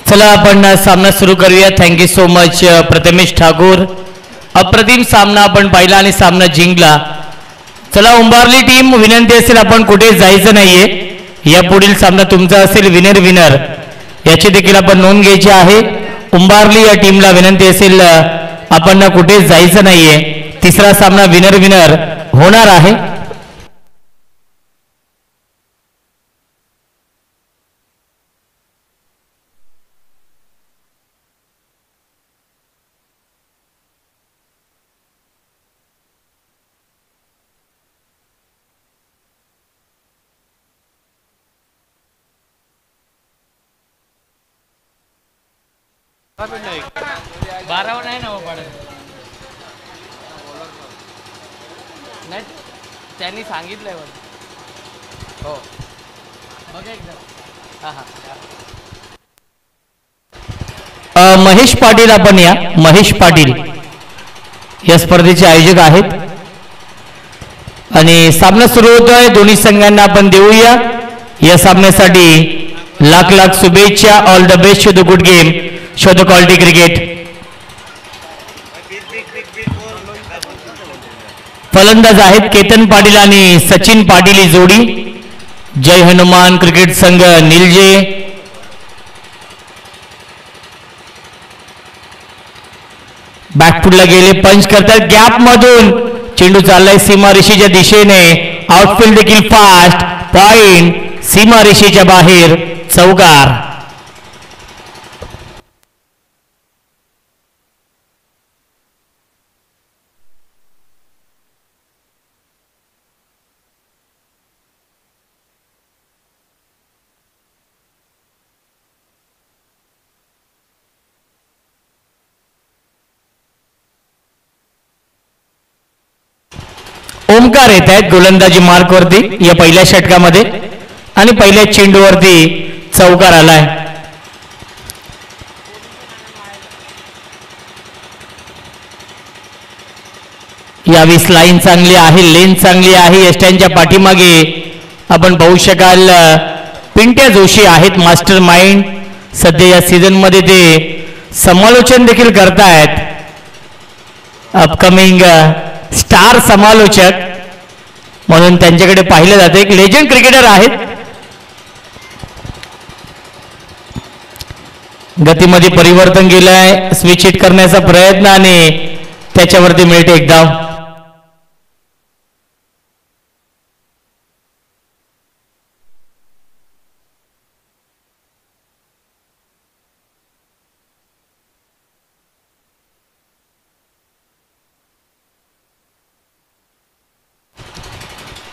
चला आपण सामना सुरू करूया. Thank you so much Prathamesh Thakur. अप्रतिम सामना आपण पाहिला आणि सामना जिंकला. चला उंबारली टीम, विनंती असेल आपण कुठे जायचं नाहीये. या पुढील सामना तुमचा असेल विनर विनर, याची देखील आपण नोंद घ्यायची आहे. उंबारली या टीमला विनंती असेल आपण कुठे जायचं नाहीये. तिसरा सामना विनर विनर होणार आहे. बारावर नाही ना नाही, त्यांनी सांगितलंय हो बघा एकदा. महेश पाटील आपण या. महेश पाटील या स्पर्धेचे आयोजक आहेत आणि सामना सुरू होतोय. दोन्ही संघांना आपण देऊया या सामन्यासाठी लाख लाख शुभेच्छा. All the best to the good game, show the quality cricket. फलंदाज आहेत केतन पाटील आणि सचिन पाटील ही जोडी. जय हनुमान क्रिकेट संघ निलजे. बॅकफुटला गेले, पंच करतात गॅप मधून. चेंडू चाललाय सीमा रेषेच्या दिशेने. आउटफील्ड देखील फास्ट. पॉइंट सीमा रेषेच्या बाहेर, चौकार. ओमकार येत आहेत गोलंदाजी मार्क वरती या पहिल्या षटकामध्ये आणि पहिल्या चेंडूवरती चौकार आलाय. यावेळेस लाईन चांगली आहे, लेन चांगली आहे. यष्ट्यांच्या पाठीमागे आपण पाहू शकाल पिंट्या जोशी आहेत, मास्टर माइंड. सध्या या सीझन मध्ये ते समालोचन देखील करतायत. अपकमिंग स्टार समालोचक म्हणून त्यांच्याकडे पाहिलं जातं. एक लेजंड क्रिकेटर आहेत. गतीमध्ये परिवर्तन केलंय, स्विच हिट करण्याचा प्रयत्न आणि त्याच्यावरती मिळते एक धाव.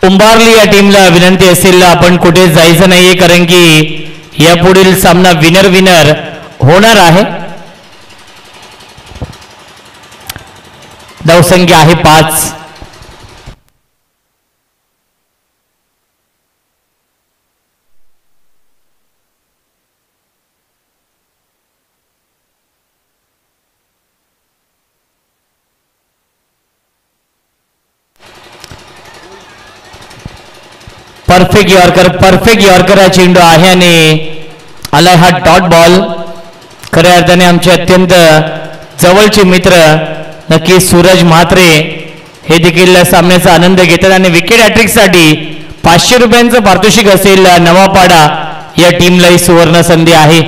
उंबारली या टीमला विनंती असेल आपण कुठे जायचं नाहीये, कारण की या पुढील सामना विनर विनर होणार आहे. धावसंख्या आहे 5. परफेक्ट यॉर्कर हा चेंडू आहे आणि आलाय हा डॉट बॉल. खऱ्या अर्थाने आमचे अत्यंत जवळचे मित्र नक्की सूरज म्हात्रे हे देखील सामन्याचा आनंद घेतात आणि विकेट हॅट्रिकसाठी 500 रुपयांचं पारितोषिक असेल. नवापाडा या टीमला ही सुवर्ण संधी आहे.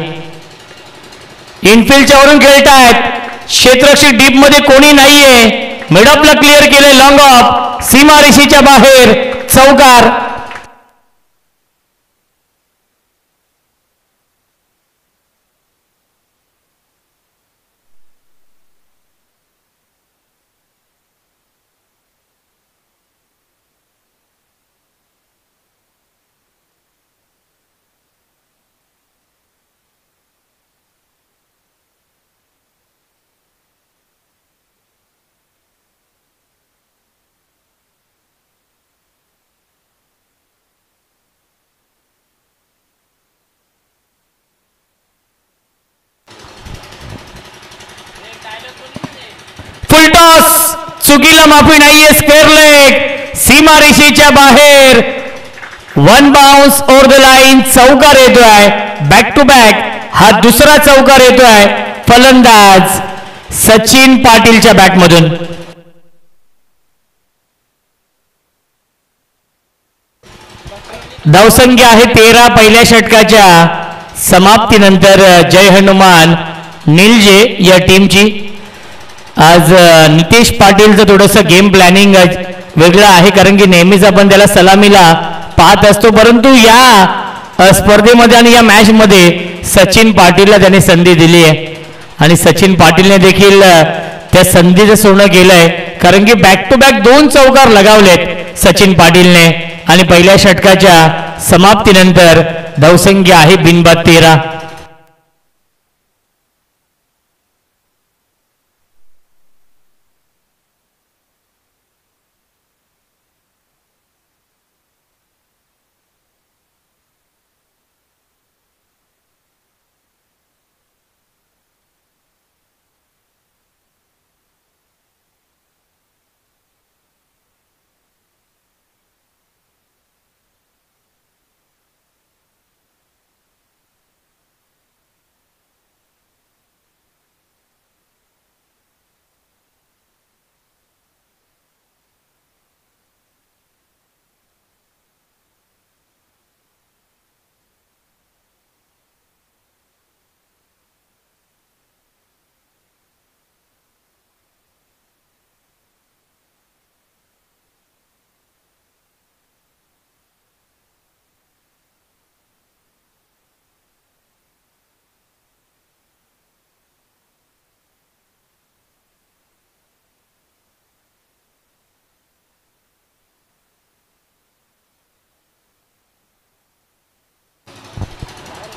इनफिल्डच्या वरून खेळतायत, क्षेत्ररक्षक डीप मध्ये कोणी नाहीये. मिडऑफला क्लिअर केले, लॉंग ऑफ सीमा रेषेच्या बाहेर, चौकार. चुकीला माफी नाहीये. स्क्वेअर लेग सीमा रेषेच्या बाहेर, one bounce over the line, चौकार येतोय बॅक टू बॅक. हा दुसरा चौकार येतोय फलंदाज सचिन पाटीलच्या बॅटमधून. धावसंख्या आहे 13 पहिल्या षटकाच्या समाप्तीनंतर. जय हनुमान निलजे या टीमची. आज नितेश पाटीलचं थोडंसं गेम प्लॅनिंग वेगळं आहे, कारण की नेहमीच आपण त्याला सलामीला पाहत असतो, परंतु या स्पर्धेमध्ये आणि या मॅच मध्ये सचिन पाटीलला त्याने संधी दिली आहे आणि सचिन पाटीलने देखील त्या संधीचं सोनं केलंय, कारण की बॅक टू बॅक 2 चौकार लगावलेत सचिन पाटीलने आणि पहिल्या षटकाच्या समाप्तीनंतर धावसंख्या आहे बिनबाद 13.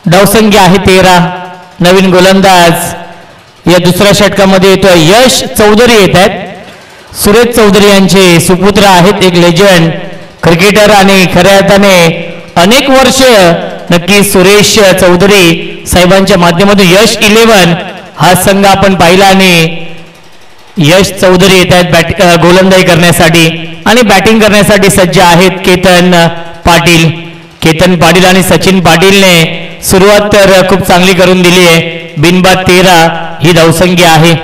धावसंख्या आहे 13. नवीन गोलंदाज या दुसऱ्या षटकामध्ये येतोय यश चौधरी येत आहेत. सुरेश चौधरी यांचे सुपुत्र आहेत, एक लेजंड क्रिकेटर आणि खऱ्या अर्थाने अनेक वर्ष नक्की सुरेश चौधरी साहेबांच्या माध्यमातून यश 11 हा संघ आपण पाहिला आणि यश चौधरी येत आहेत गोलंदाजी करण्यासाठी आणि बॅटिंग करण्यासाठी सज्ज आहेत केतन पाटील. केतन पाटील आणि सचिन पाटीलने सुरुवात तर खूप चांगली करून दिली आहे. बिनबाद 13 ही धावसंख्या आहे.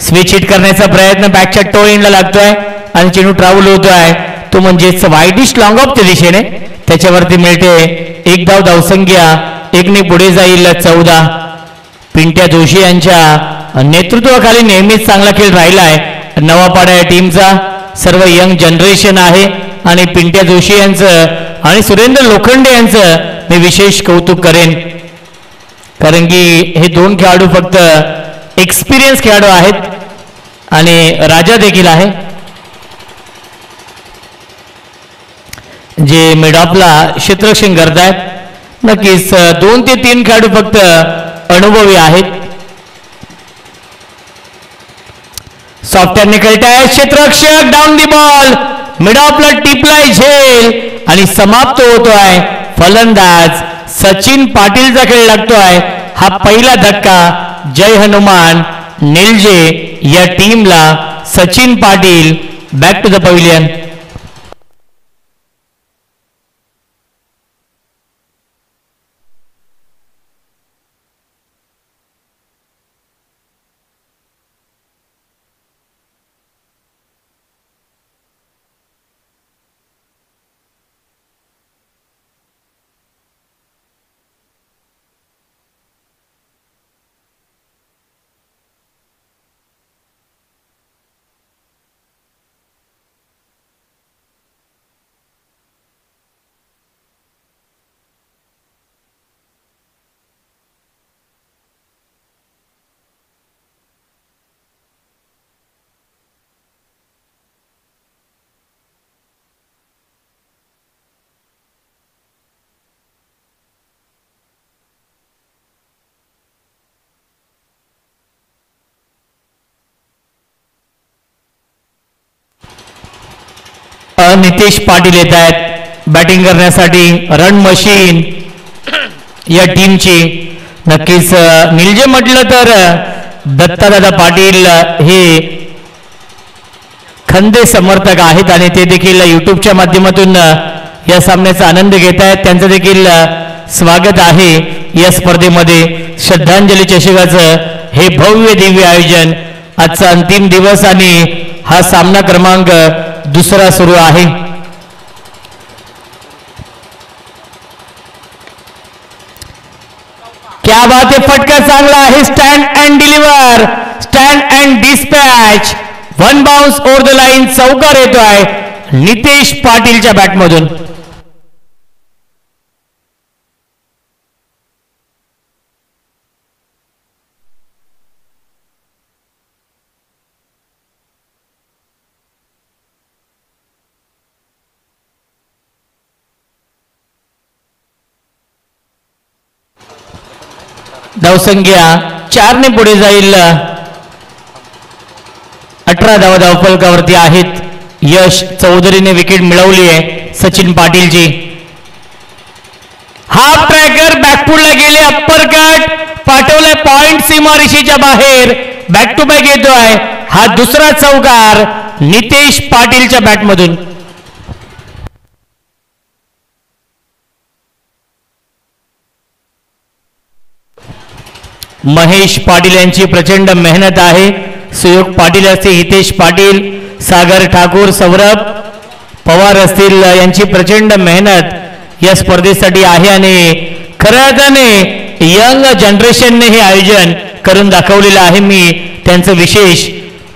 स्विच हिट करण्याचा प्रयत्न बॅकच्या टो एंडला लागतोय आणि चेंडू ट्रॅव्हल होतोय, तो म्हणजेच वाईडिश लॉंग ऑफच्या दिशेने त्याच्यावरती मिळते 1 धाव. धावसंख्या 1ने पुढे जाईल 14. पिंट्या जोशी यांच्या नेतृत्वाखाली नेहमीच चांगला खेळ राहिला आहे नवापाडा या टीमचा. सर्व यंग जनरेशन आहे आणि पिंट्या जोशी यांचं आणि सुरेंद्र लोखंडे यांचं मी विशेष कौतुक करेन, कारण की हे 2 खेळाडू फक्त एक्सपिरियन्स खेळाडू आहेत आणि राजा देखील आहे जे मिडऑफला क्षेत्ररक्षण करतायत. नक्कीच 2 ते 3 खेळाडू फक्त अनुभवी आहेत. सॉफ्टवेअर निकलताय, क्षेत्ररक्षक डाऊन दी बॉल, मिडऑफला टिपलाय झेल आणि समाप्त होतोय. फलंदाज सचिन पाटीलचा खेळ लागतोय. हा पहिला धक्का जय हनुमान निलजे या टीमला. Sachin Patil back to the pavilion. Nitesh Patil येत आहेत बॅटिंग करण्यासाठी. रन मशीन या टीमची. नक्कीच निलजे म्हटलं तर दत्तादादा पाटील हे खंदे समर्थक आहेत आणि ते देखील युट्यूबच्या माध्यमातून या सामन्याचा आनंद घेत आहेत त्यांचं देखील स्वागत आहे या स्पर्धेमध्ये. श्रद्धांजली चषकाचं हे भव्य दिव्य आयोजन आजचा अंतिम दिवस आणि हा सामना क्रमांक 2 सुरू आहे. क्या बात आहे. फटका चांगला आहे. Stand and deliver, stand and dispatch, 1 bounce over the line. चौकार येतोय नितेश पाटीलच्या बॅटमधून. धावसंख्या 4 ने पुढे जाईल. 18 धावा धावफलकावरती आहेत. यश चौधरीने विकेट मिळवली आहे. सचिन पाटीलची हाफ ट्रॅकर बॅकफुटला गेले. अप्पर कट पाठवलाय पॉइंट सीमारेषेच्या बाहेर. बॅक टू बॅक येतोय. हा दुसरा चौकार नितेश पाटीलच्या बॅटमधून. महेश पाटील यांची प्रचंड मेहनत आहे. सुयोग पाटील असतील, हितेश पाटील, सागर ठाकूर, सौरभ पवार असतील, यांची प्रचंड मेहनत या स्पर्धेसाठी आहे आणि खऱ्या अर्थाने यंग जनरेशनने हे आयोजन करून दाखवलेलं आहे. मी त्यांचं विशेष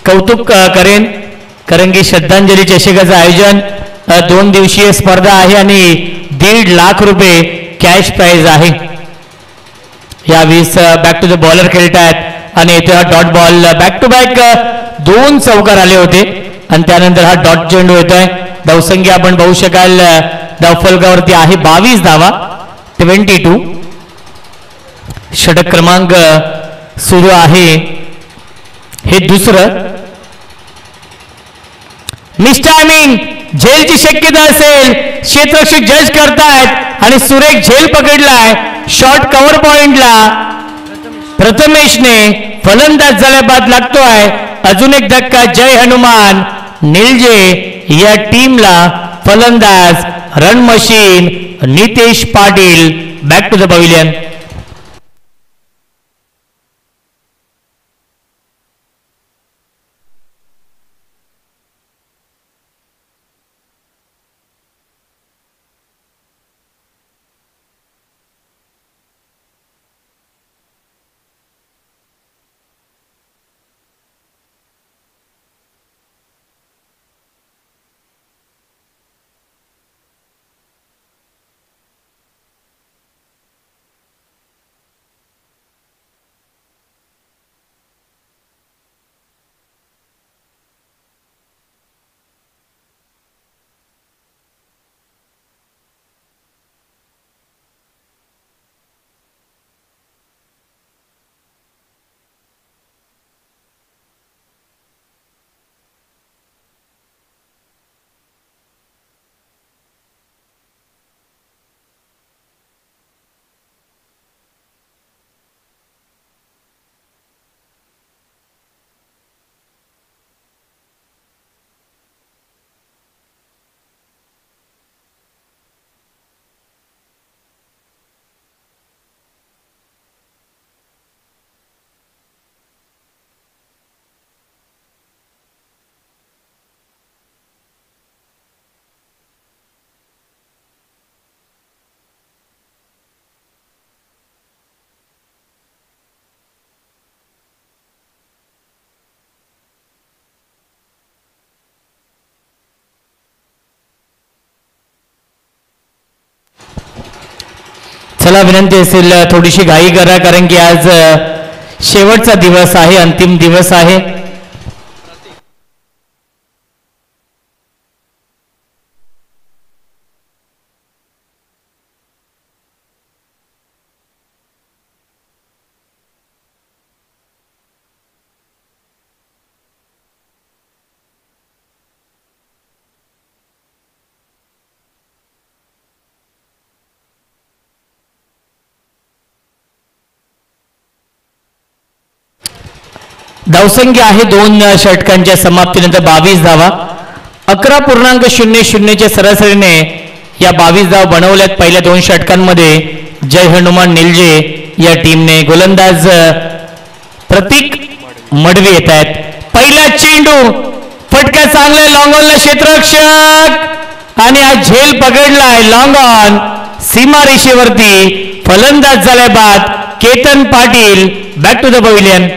कौतुक करेन कारण की श्रद्धांजली चषकाचं आयोजन 2 दिवसीय स्पर्धा आहे आणि 1.5 लाख रुपये कॅश प्राइज आहे. यावेळेस बॅक टू द बॉलर खेळतायत आणि इथे हा dot ball. Back to back 2 चौकार आले होते आणि त्यानंतर हा डॉट चेंडू येतोय. धावसंख्या आपण बघू शकाल धावफलकावरती आहे 22 धावा, 22. षटक क्रमांक सुरू आहे. हे दुसरं. मिसटायमिंग झेलची शक्यता असेल. क्षेत्ररक्षक जज करतायत आणि सुरेख झेल पकडलाय. शॉर्ट कव्हर पॉइंटला प्रथमेशने फलंदाज झाल्या बाद लागतोय. अजून एक धक्का. जय हनुमान निलजे या टीमला फलंदाज. Run machine Nitesh Patil. Back to the pavilion. चला विनंती असेल थोडीशी घाई करा कारण की आज शेवटचा दिवस आहे, अंतिम दिवस आहे. धावसंख्या आहे 2 षटकांच्या समाप्तीनंतर 22 धावा. 11.00 च्या सरासरीने या 22 धाव बनवल्यात पहिल्या 2 षटकांमध्ये जय हनुमान निलजे या टीमने. गोलंदाज प्रतीक मडवी येत आहेत. पहिला चेंडू फटका चांगला लॉंग ऑनला क्षेत्ररक्षक आणि हा झेल पकडलाय लॉंग ऑन सीमा रेषेवरती. फलंदाज झालाय बाद Ketan Patil. Back to the pavilion.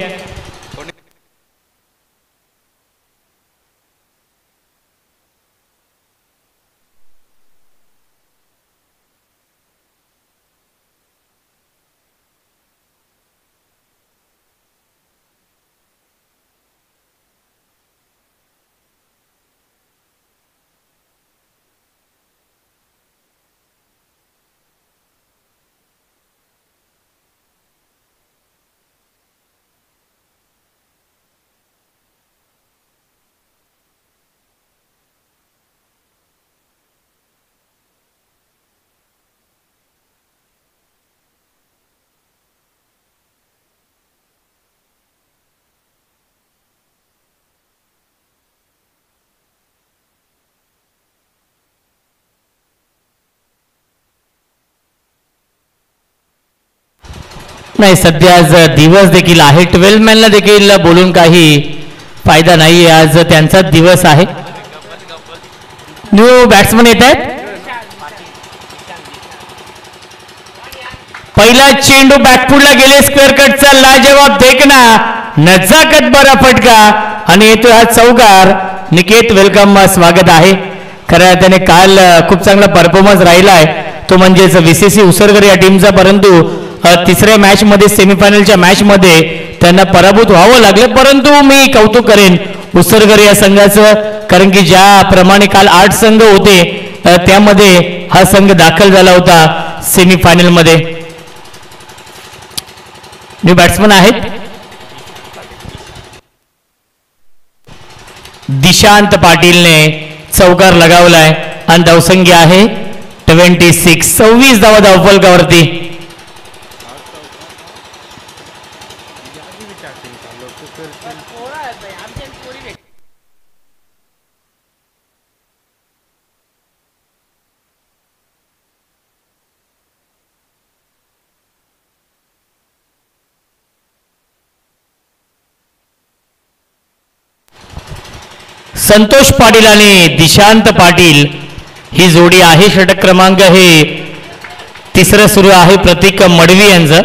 नाही सध्या आज दिवस देखील आहे. 12 मॅनला देखील बोलून काही फायदा नाहीये. आज त्यांचा दिवस आहे. न्यू बॅट्समन येत आहेत. पहिला चेंडू बॅकफुटला गेले. स्क्वेअर कटचा लाजवाब देखना नजाकत बरा फटका आणि येतो हा चौकार. निकेत वेलकम स्वागत आहे. खरं त्याने काल खूप चांगला परफॉर्मन्स राहिलाय तो म्हणजेच VCC उसरगर या टीमचा. परंतु तिसऱ्या मॅच मध्ये सेमीफायनलच्या मॅच मध्ये त्यांना पराभूत व्हावं लागलं. परंतु मी कौतुक करेन उसरगर या संघाचं कारण की ज्याप्रमाणे काल 8 संघ होते त्यामध्ये हा संघ दाखल झाला होता सेमीफायनल मध्ये. न्यू बॅट्समन आहेत. दिशांत पाटीलने चौकार लगावलाय आणि धावसंख्या आहे 26. 26 धावा धावफलकावरती. संतोष पाटील आणि दिशांत पाटील ही जोडी आहे. षटक क्रमांक हे तिसरं सुरू आहे प्रतीक मडवी यांचं.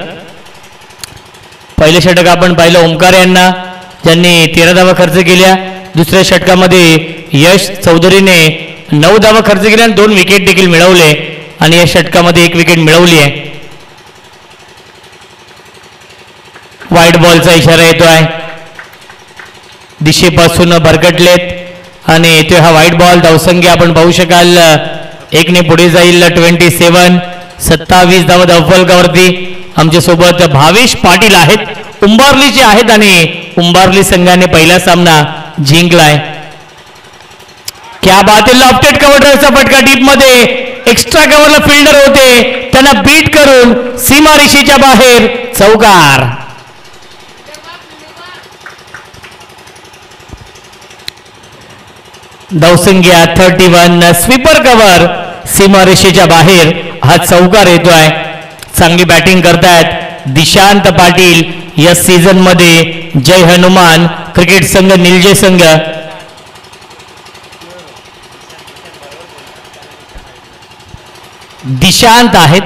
पहिलं षटक आपण पाहिलं ओमकार यांना ज्यांनी 13 धावा खर्च केल्या. दुसऱ्या षटकामध्ये यश चौधरीने 9 धावा खर्च केल्या आणि 2 विकेट देखील मिळवले आणि या षटकामध्ये 1 विकेट मिळवली आहे. व्हाईट बॉलचा इशारा येतोय. दिशेपासून भरकटलेत आणि येतोय हा व्हाईट बॉल. धावसंख्या आपण पाहू शकाल 1 ने पुढे जाईल. 27. 27 धावा धावफलकावरती. आमच्या सोबत भावेश पाटील आहेत. उंबार्लीचे आहेत आणि उंबार्ली संघाने पहिला सामना जिंकलाय. क्या बात आहे. लॉफ्टेड कव्हरचा फटका डीप मध्ये. एक्स्ट्रा कव्हरला फिल्डर होते त्यांना बीट करून सीमारेषेच्या बाहेर चौकार. धावसंख्या 31. स्वीपर कव्हर सीमारेषेच्या बाहेर हा चौकार येतोय. चांगली बॅटिंग करतायत दिशांत पाटील. या सीझन मध्ये जय हनुमान क्रिकेट संघ निलजे संघ दिशांत आहेत.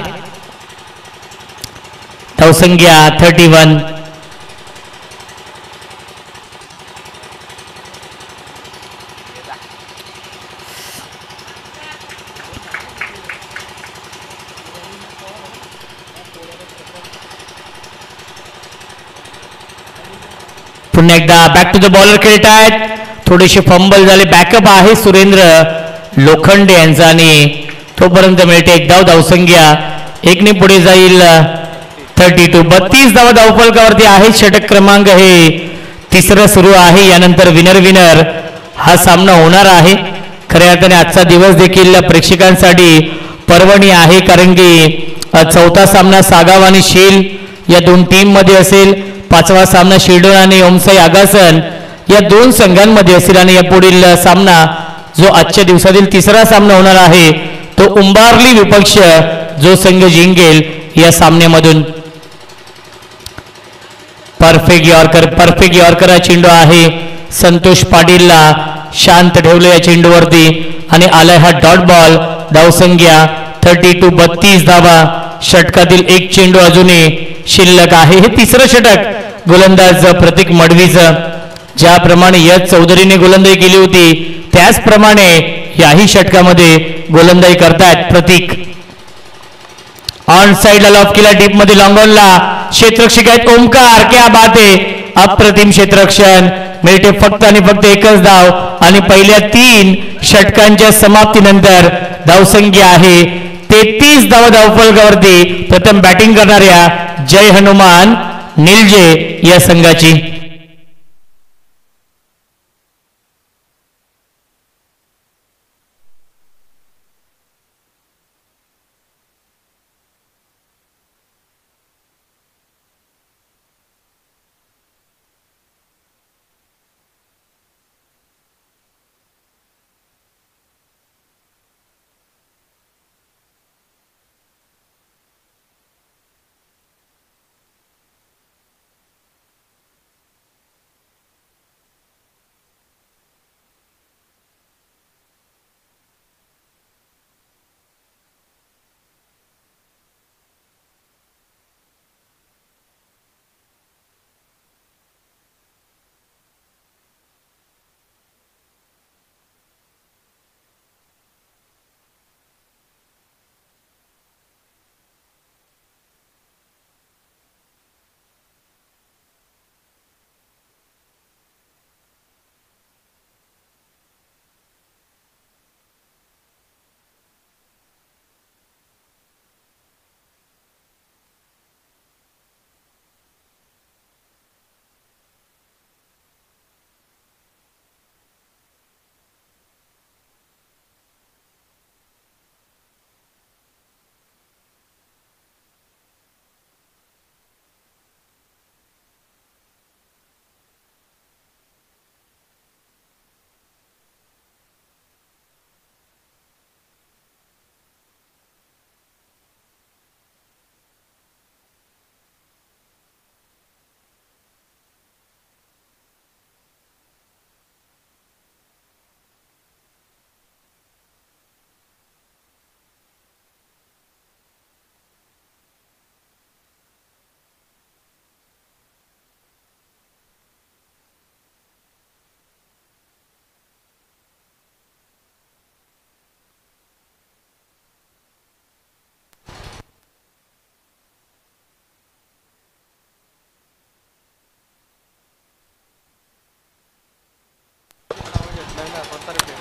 धावसंख्या 31. पुन्हा एकदा बॅक टू द बॉलर खेळत आहेत. थोडेसे फंबल झाले. बॅकअप आहे सुरेंद्र लोखंडे यांचा आणि तोपर्यंत मिळते 1 धाव. धावसंख्या 1 ने पुढे जाईल 32. 32 धावा धावफलकावरती आहे. षटक क्रमांक हे तिसरं सुरू आहे. यानंतर विनर हा सामना होणार आहे. खऱ्या अर्थाने आजचा दिवस देखील प्रेक्षकांसाठी पर्वणी आहे कारण की चौथा सामना सागाव आणि शेल या 2 टीम मध्ये असेल. 5वा सामना शिरडोन आणि ओमसाई आगासन या 2 संघांमध्ये असेल आणि या पुढील सामना जो आजच्या दिवसातील तिसरा सामना होणार आहे तो उंबारली विपक्ष जो संघ जिंकेल या सामन्यामधून. परफेक्ट यॉर्कर हा चेंडू आहे. संतोष पाटीलला शांत ठेवलं या चेंडूवरती आणि आलाय हा डॉट बॉल. धावसंख्या 32 धावा. षटकातील एक चेंडू अजूनही शिल्लक आहे. हे तिसरं षटक गोलंदाज प्रतीक मडवीचं. ज्याप्रमाणे यश चौधरीने गोलंदाजी केली होती त्याचप्रमाणे याही षटकामध्ये गोलंदाजी करतायत प्रतीक. ऑन साइडला लॉफ केला, डीप मध्ये लॉंगॉनला क्षेत्ररक्षक आहेत ओमकार. क्या बात आहे, अप्रतिम क्षेत्ररक्षण. मिळते फक्त आणि फक्त एकच धाव आणि पहिल्या 3 षटकांच्या समाप्तीनंतर धावसंख्या आहे 33 धावा धावफलकावरती. प्रथम बॅटिंग करणाऱ्या जय हनुमान निलजे या संघाची.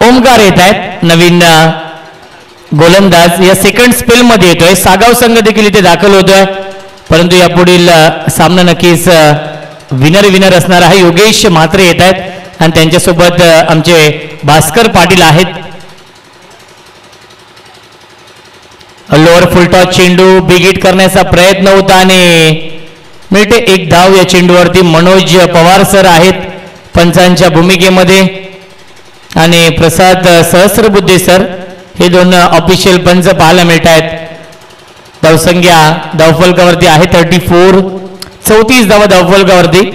ओमकार येत आहेत नवीन गोलंदाज. या सेकंड स्पेल मध्ये येतोय. सागाव संघ देखील इथे दाखल होतोय, परंतु यापुढील सामना नक्कीच विनर असणार आहे. योगेश म्हात्रे येत आहेत आणि त्यांच्यासोबत आमचे भास्कर पाटील आहेत. लोअर फुलटॉस चेंडू बिग हिट करण्याचा प्रयत्न होता आणि मिळते एक धाव. या चेंडूवरती मनोज पवार सर आहेत पंचांच्या भूमिकेमध्ये आणि प्रसाद सहस्रबुद्धे सर हे दोन ऑफिशियल पंच पाहायला मिळत आहेत. धावसंख्या धावफलकावरती आहे 34 धावा धावफलकावरती.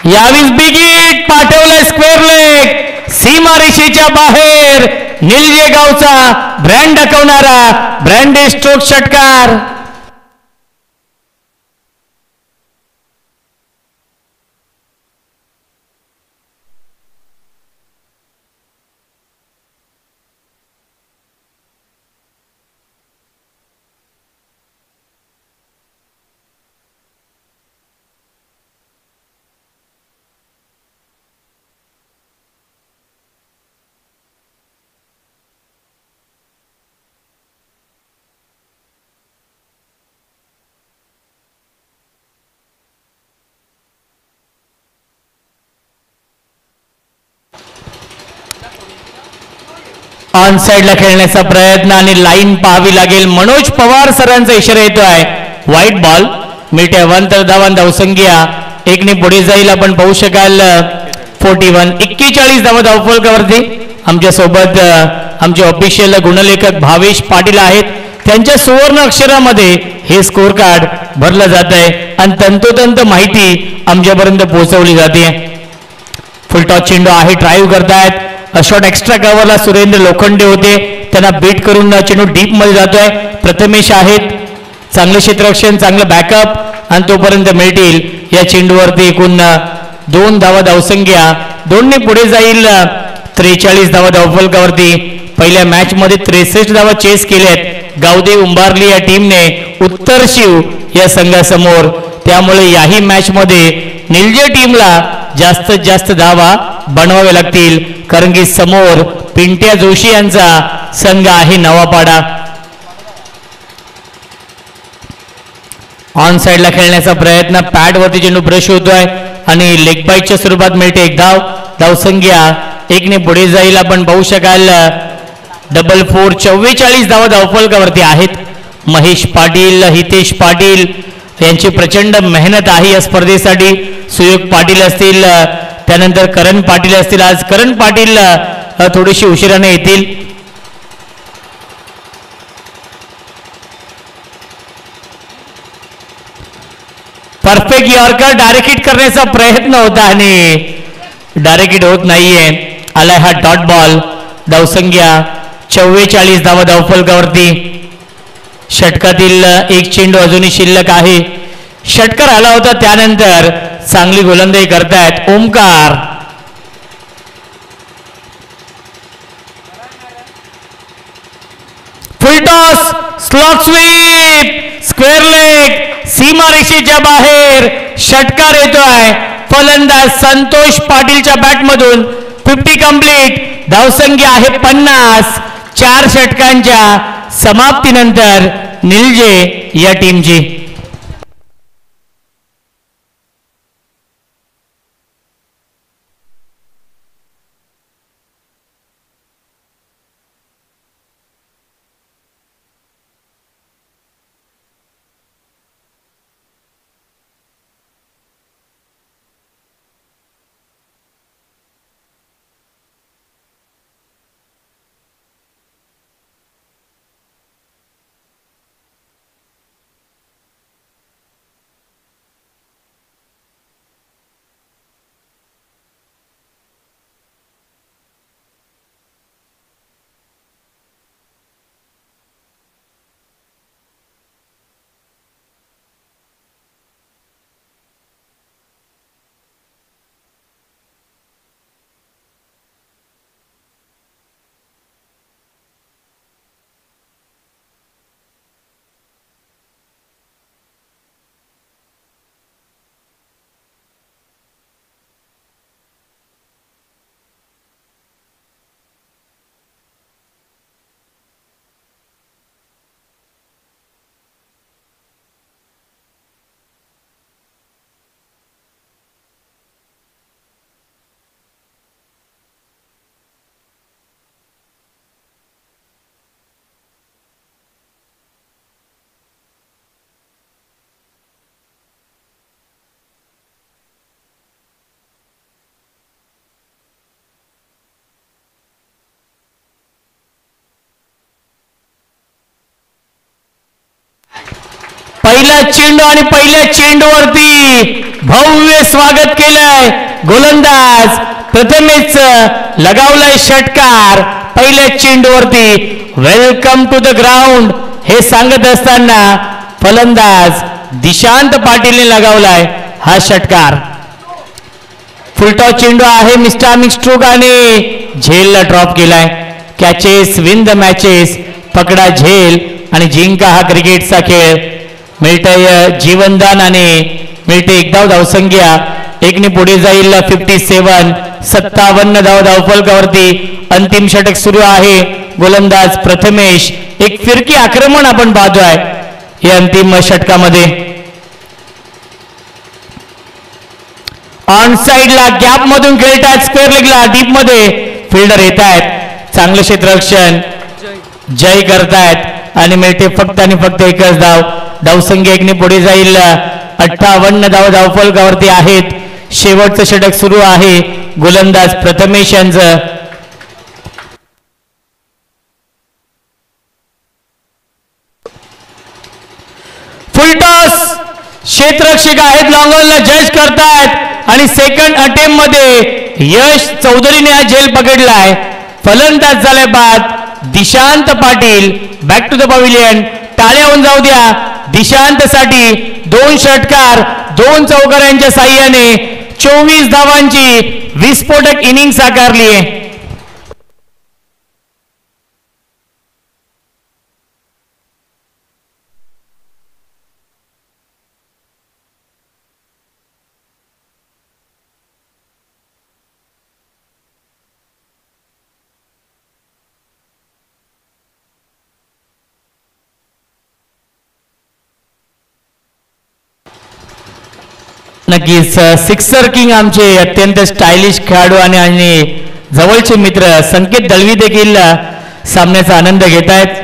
यावेळी बिग हिट पाठवलंय स्क्वेअर लेग सीमारेषेच्या बाहेर. निलजे गावचा ब्रँड दाखवणारा ब्रँडे स्ट्रोक षटकार. ऑन साइडला खेळण्याचा प्रयत्न आणि लाईन पाहावी लागेल. मनोज पवार सरांचा इशारा येतोय व्हाईट बॉल. मिळते 1 तर धावा धावसंख्या 1 ने पुढे जाईल. आपण पाहू शकाल 41 धावा धावफलकावरती. आमच्या सोबत आमचे ऑफिशियल गुणलेखक भावेश पाटील आहेत. त्यांच्या सुवर्ण अक्षरामध्ये हे स्कोर कार्ड भरलं जात आहे आणि तंतोतंत माहिती आमच्यापर्यंत पोहोचवली जाते. फुलटॉस चेंडू आहे. ड्राईव्ह करतायत. शॉट एक्स्ट्रा कव्हरला सुरेंद्र लोखंडे होते. त्यांना बीट करून चेंडू डीप मध्ये जातोय. प्रथमेश आहेत. चांगलं क्षेत्ररक्षण चांगलं बॅकअप आणि तोपर्यंत मिळतील. या चेंडूवरती एकूण 2 धावा धावसंख्या 2 ने पुढे जाईल. 43 धावा धावफलकावरती. पहिल्या मॅच मध्ये 63 धावा चेस केल्यात गावदेव उंबारली या टीमने उत्तर शिव या संघासमोर. त्यामुळे याही मॅच मध्ये निलजे टीमला जास्तीत जास्त धावा बनवावे लागतील कारण की समोर पिंट्या जोशी यांचा संघ आहे नवापाडा. ऑन साइडला खेळण्याचा प्रयत्न. पॅड वरती चेंडू ब्रश होतोय आणि लेग बाईटच्या स्वरूपात मिळते 1 धाव. धावसंख्या 1 ने पुढे जाईल. आपण पाहू शकाल 4 44 धावा धावफलकावरती आहेत. महेश पाटील हितेश पाटील यांची प्रचंड मेहनत आहे या स्पर्धेसाठी. सुयोग पाटील असतील त्यानंतर करण पाटील असतील. आज करण पाटील थोडीशी उशिराने येतील. परफेक्ट यॉर्कर डायरेक्ट हिट करण्याचा प्रयत्न होता आणि डायरेक्ट हिट होत नाहीये. आलाय हा डॉट बॉल. धावसंख्या 44 धावा धावफलकावरती. षटकातील एक चेंडू अजूनही शिल्लक आहे. षटकार आला होता त्यानंतर चांगली गोलंदाजी करतायत Omkar. Full toss slot sweep square leg सीमारेषेच्या बाहेर. षटकार येतोय. फलंदाज संतोष पाटीलच्या बॅटमधून 50 कंप्लीट. धावसंख्या आहे 50. 4 षटकांच्या समाप्तीनंतर निलजे या टीमची. पहिला चेंडू आणि पहिल्या चेंडूवरती भव्य स्वागत केलंय. गोलंदाज प्रथमेश लगावलाय षटकार. पहिल्या चेंडूवरती वेलकम टू द ग्राउंड हे सांगत असताना फलंदाज दिशांत पाटीलने लगावलाय हा षटकार. फुलटॉस चेंडू आहे. मिस्टर स्ट्रोक आणि झेलला ड्रॉप केलाय. Catches win the matches. पकडा झेल आणि जिंका हा क्रिकेटचा खेळ. मिळतंय जीवनदान आणि मिळते 1 धाव. धावसंख्या 1 ने पुढे जाईल. 57 57 धाव धावफलकावरती. अंतिम षटक सुरू आहे. गोलंदाज प्रथमेश. एक फिरकी आक्रमण आपण पाहतोय या अंतिम षटकामध्ये. ऑन साइडला गॅप मधून खेळतात. स्क्वेअर लेगला डीप मध्ये फिल्डर येत आहेत. चांगलं क्षेत्ररक्षण जय करतायत आणि मिळते फक्त आणि फक्त एकच धाव. धावसंख्या एकने पुढे जाईल. 58 धावफलकावरती आहेत. शेवटचं षटक सुरू आहे. गोलंदाज प्रथमेश यांचं. फुलटॉस क्षेत्ररक्षक आहेत लॉंगॉनला जज करतायत आणि सेकंड अटेम्प्ट मध्ये यश चौधरीने हा झेल पकडलाय. फलंदाज झाले बाद Dishant Patil. Back to the pavilion. टाळ्या होऊन जाऊ द्या दिशांत साठी. 2 षटकार 2 चौकारांच्या साह्याने 24 धावांची विस्फोटक इनिंग साकारली आहे. नक्कीच सिक्सर किंग आमचे अत्यंत स्टायलिश खेळाडू आणि जवळचे मित्र संकेत दळवी देखील सामन्याचा आनंद घेत आहेत.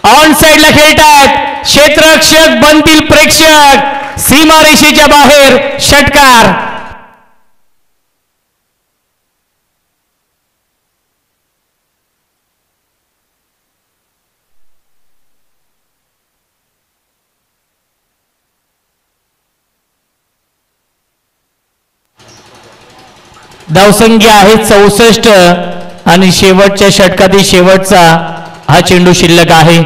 ऑन साइडला खेळतात क्षेत्ररक्षक बनतील प्रेक्षक. सीमारेषेच्या बाहेर षटकार. धावसंख्या आहे 64 आणि शेवटच्या षटकातील शेवटचा हा चेंडू शिल्लक आहे.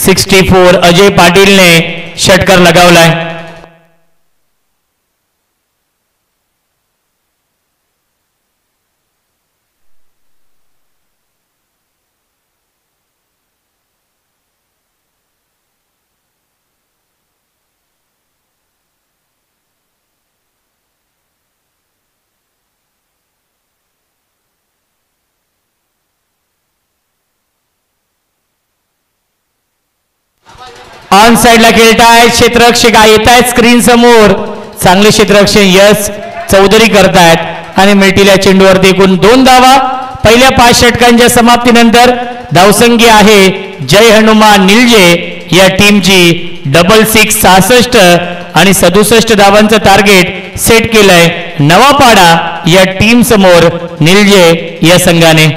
64. अजय पाटीलने षटकार लगावलाय. ऑन साइडला खेळतायत क्षेत्ररक्षक येत आहेत स्क्रीन समोर. चांगले क्षेत्ररक्षण यश चौधरी करतायत आणि मिळतील या चेंडूवरती एकूण 2 धावा. पहिल्या 5 षटकांच्या समाप्तीनंतर धावसंख्या आहे जय हनुमान निलजे या टीमची 66 66 आणि 67 धावांचं टार्गेट सेट केलंय नवापाडा या टीम समोर निलजे या संघाने.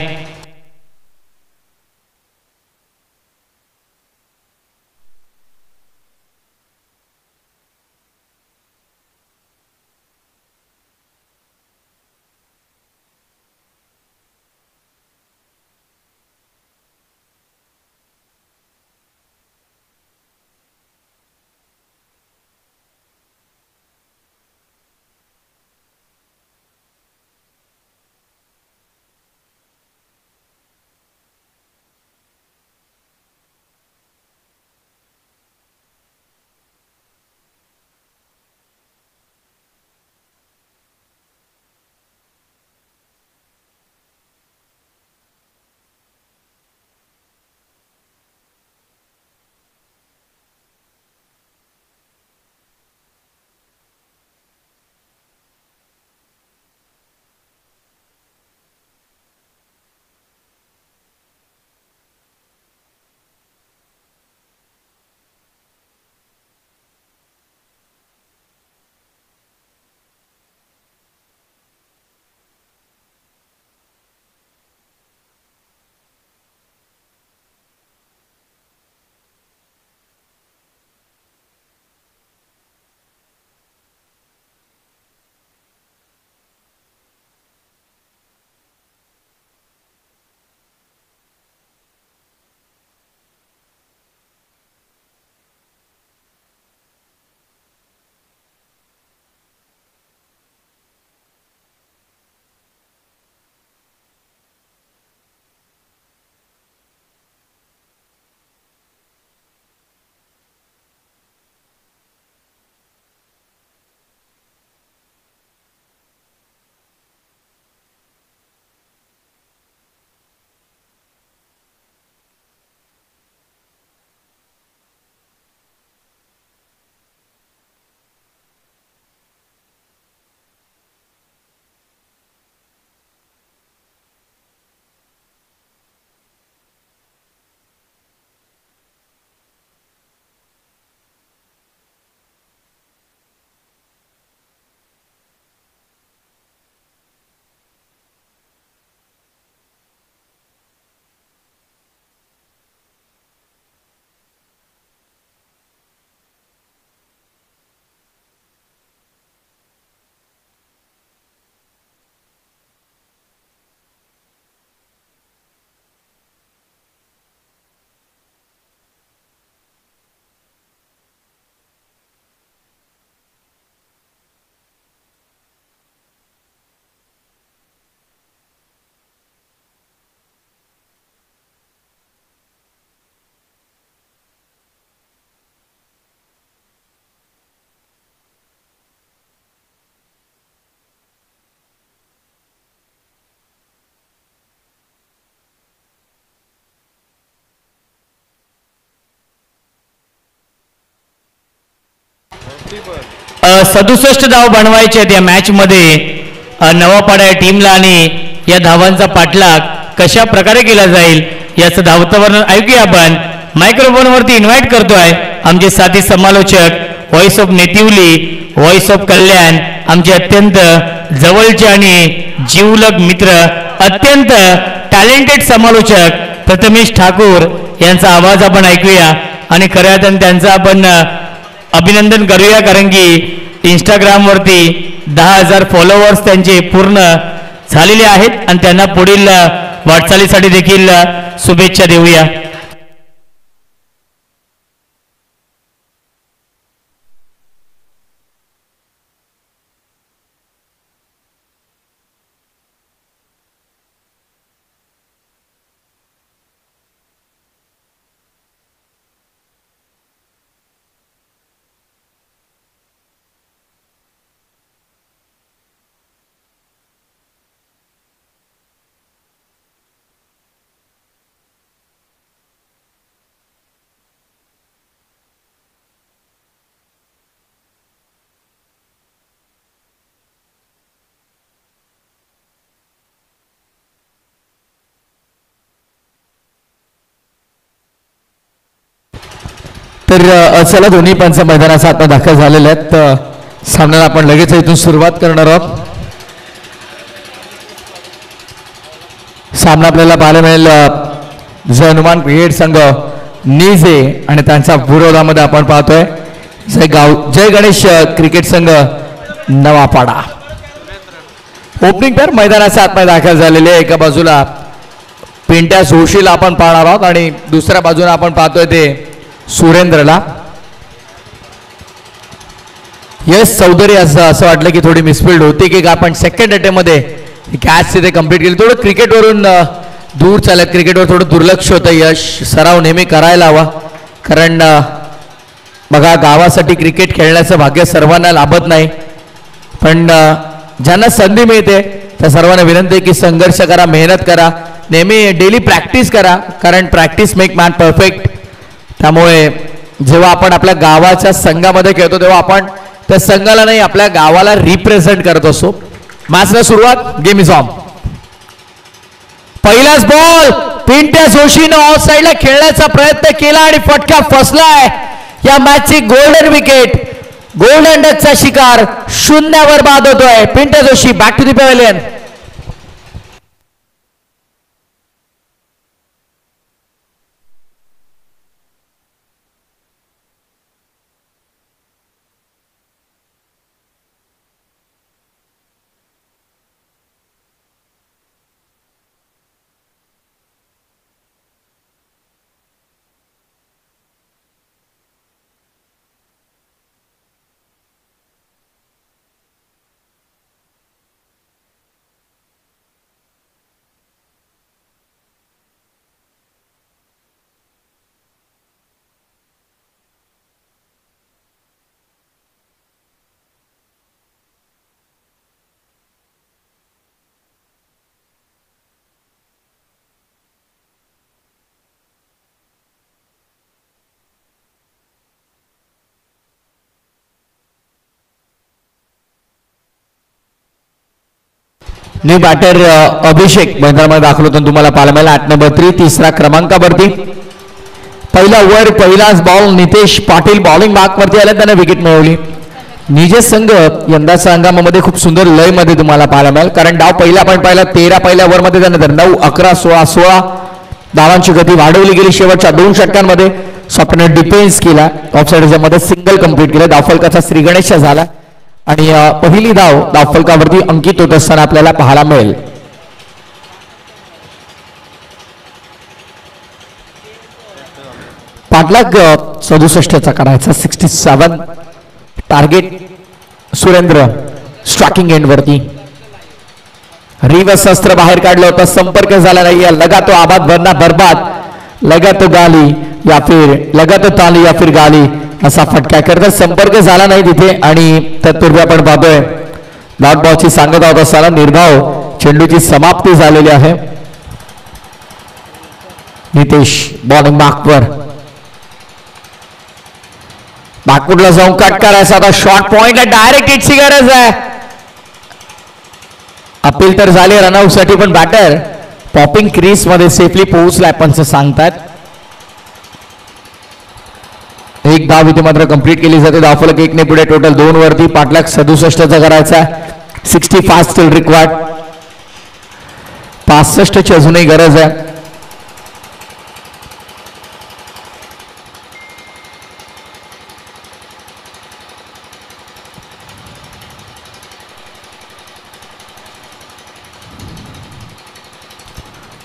67 धाव बनवायचे आहेत या मॅच मध्ये नवापाडा या टीमला आणि या धावांचा पाठलाग कशा प्रकारे केला जाईल याचं धावतं वर्णन ऐकूया आपण. मायक्रोफोन वरती इन्व्हाइट करतोय आमचे साथी समालोचक voice of Netivali, voice of कल्याण, आमचे अत्यंत जवळचे आणि जीवलग मित्र, अत्यंत टॅलेंटेड समालोचक प्रथमेश ठाकूर यांचा आवाज आपण ऐकूया आणि खऱ्या अर्थाने त्यांचं आपण अभिनंदन करूया, कारण की इंस्टाग्रामवरती 10,000 फॉलोअर्स त्यांचे पूर्ण झालेले आहेत आणि त्यांना पुढील वाटचालीसाठी देखील शुभेच्छा देऊया. तर चला दोन्ही पंच मैदानाचा आता दाखल झालेले आहेत. सामन्याला आपण लगेच इथून सुरुवात करणार आहोत. सामना आपल्याला पाहायला मिळेल जय हनुमान क्रिकेट संघ निजे आणि त्यांच्या विरोधामध्ये आपण पाहतोय जय गणेश क्रिकेट संघ नवापाडा. ओपनिंग पेअर मैदानाच्या आतमध्ये दाखल झालेले. एका बाजूला पिंट्या जोशीला आपण पाहणार आहोत आणि दुसऱ्या बाजूला आपण पाहतोय ते सुरेंद्रला. यश चौधरी असं वाटलं की थोडी मिसफिल्ड होती की आपण सेकंड अटेम्प्ट मध्ये कॅच तिथे कंप्लीट केली. थोडं क्रिकेटवरून दूर चालत, क्रिकेटवर थोडं दुर्लक्ष होतं. यश सराव नेहमी करायला हवा, कारण बघा गावासाठी क्रिकेट खेळण्याचं भाग्य सर्वांना लाभत नाही, पण ज्यांना संधी मिळते त्या सर्वांना विनंती आहे की संघर्ष करा, मेहनत करा, नेहमी डेली प्रॅक्टिस करा, कारण प्रॅक्टिस मेक मॅन परफेक्ट. त्यामुळे जेव्हा आपण आपल्या गावाच्या संघामध्ये खेळतो तेव्हा आपण त्या संघाला नाही आपल्या गावाला रिप्रेझेंट करत असतो. मॅचला सुरुवात, गेम इज ऑन. पहिलाच बॉल पिंट्या जोशीनं ऑफ साईडला खेळण्याचा प्रयत्न केला आणि फटका फसलाय. या मॅचची गोल्डन विकेट, गोल्डन डकचा शिकार 0 बाद होतोय. Pintya Joshi back to the pavilion. New batter Abhishek मैदानामध्ये दाखल होतो तुम्हाला पाहायला मिळाला 8 नंबर 3 तिसऱ्या क्रमांकावरती. पहिला ओव्हर पहिलाच बॉल नितेश पाटील बॉलिंग मार्कवरती आले, त्याने विकेट मिळवली. निजे संघ यंदाच्या हंगामामध्ये खूप सुंदर लय मध्ये तुम्हाला पाहायला मिळेल, कारण डाव पहिला आपण पाहिला 13 पहिल्या ओव्हरमध्ये, त्यानंतर 9, 11, 16, 16 धावांची गती वाढवली गेली. शेवटच्या 2 षटकांमध्ये स्वप्न डिफेन्स केला, ऑफसाईडच्या मध्ये सिंगल कंप्लीट केलं. धावफलकाचा श्री गणेश झाला आणि पहिली धाव फलकावरती अंकित होत असताना आपल्याला पाहायला मिळेल. पाठलाग 67चा करायचा. 67 टार्गेट. सुरेंद्र स्ट्रायकिंग एंड वरती रिवर्स अस्त्र बाहेर काढलं होतं, संपर्क झाला नाही. लगा तो आबाद वरना बर्बाद, लगा तो गाली या फिर लगा तो ताली या फिर गाली असा फटका करता संपर्क झाला नाही तिथे. आणि तत्पूर्वी आपण पाहतोय डॉट बॉलची सांगत आहोत असताना निर्धाव चेंडूची समाप्ती झालेली आहे. नितेश बॉलिंग मार्कवर. बॅकफुटला जाऊन कट करायचा आता शॉर्ट पॉइंटला डायरेक्ट हिटची गरज आहे. अपील तर झाले रनआउट साठी पण बॅटर पॉपिंग क्रीज मध्ये सेफली पोहोचलाय पंच सांगतात. एक धाव इथे मात्र कंप्लीट केली जाते. धावफलक 1 ने पुढे टोटल 2 वरती. पाटलाक 67चा करायचा. 65 स्टिल रिक्वायर्ड. 65 ची अजूनही गरज आहे.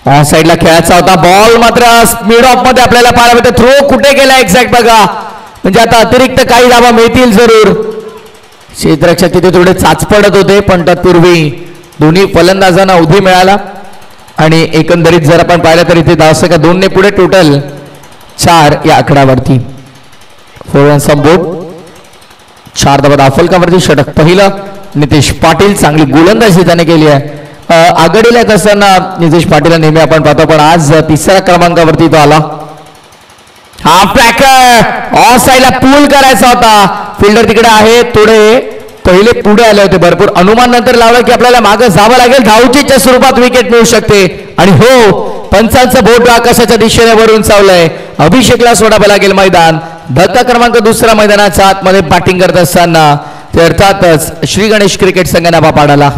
ऑन साईडला खेळायचा होता. बॉल मात्र मिड ऑफ मध्ये आपल्याला पाहायला मिळते. थ्रो कुठे गेला एक्झॅक्ट बघा. म्हणजे आता अतिरिक्त काही धावा मिळतील जरूर. क्षेत्ररक्षक तिथे थोडे चाचपडत होते पण तत्पूर्वी दोन्ही फलंदाजांना उधी मिळाला आणि एकंदरीत जर आपण पाहिलं तर इथे धावसंख्या 2 ने पुढे टोटल 4 या आकड्यावरती. 4 रन्स ऑन बोर्ड. 4 धावा धावफलकावरती. षटक पहिलं नितेश पाटील. चांगली गोलंदाजी त्याने केली आहे. आघाडीला येत असताना नितेश पाटीलला नेहमी आपण पाहतो पण आज 3ऱ्या क्रमांकावरती तो आला. हाफ ट्रॅकर ऑफ साईडला पूल करायचा होता. फिल्डर तिकडे आहे. थोडे पहिले पुढे आले होते. भरपूर अनुमान नंतर लावलं की आपल्याला मागे जावं लागेल. धावचीच्या स्वरूपात विकेट मिळू शकते. आणि हो पंचांचं बोट आकाशाच्या दिशेने वरून चावलंय. अभिषेकला सोडावं लागेल मैदान. धक्का क्रमांक 2 मैदानाच्या आतमध्ये बॅटिंग करत असताना ते अर्थातच श्री गणेश क्रिकेट संघ नावा पाडाला.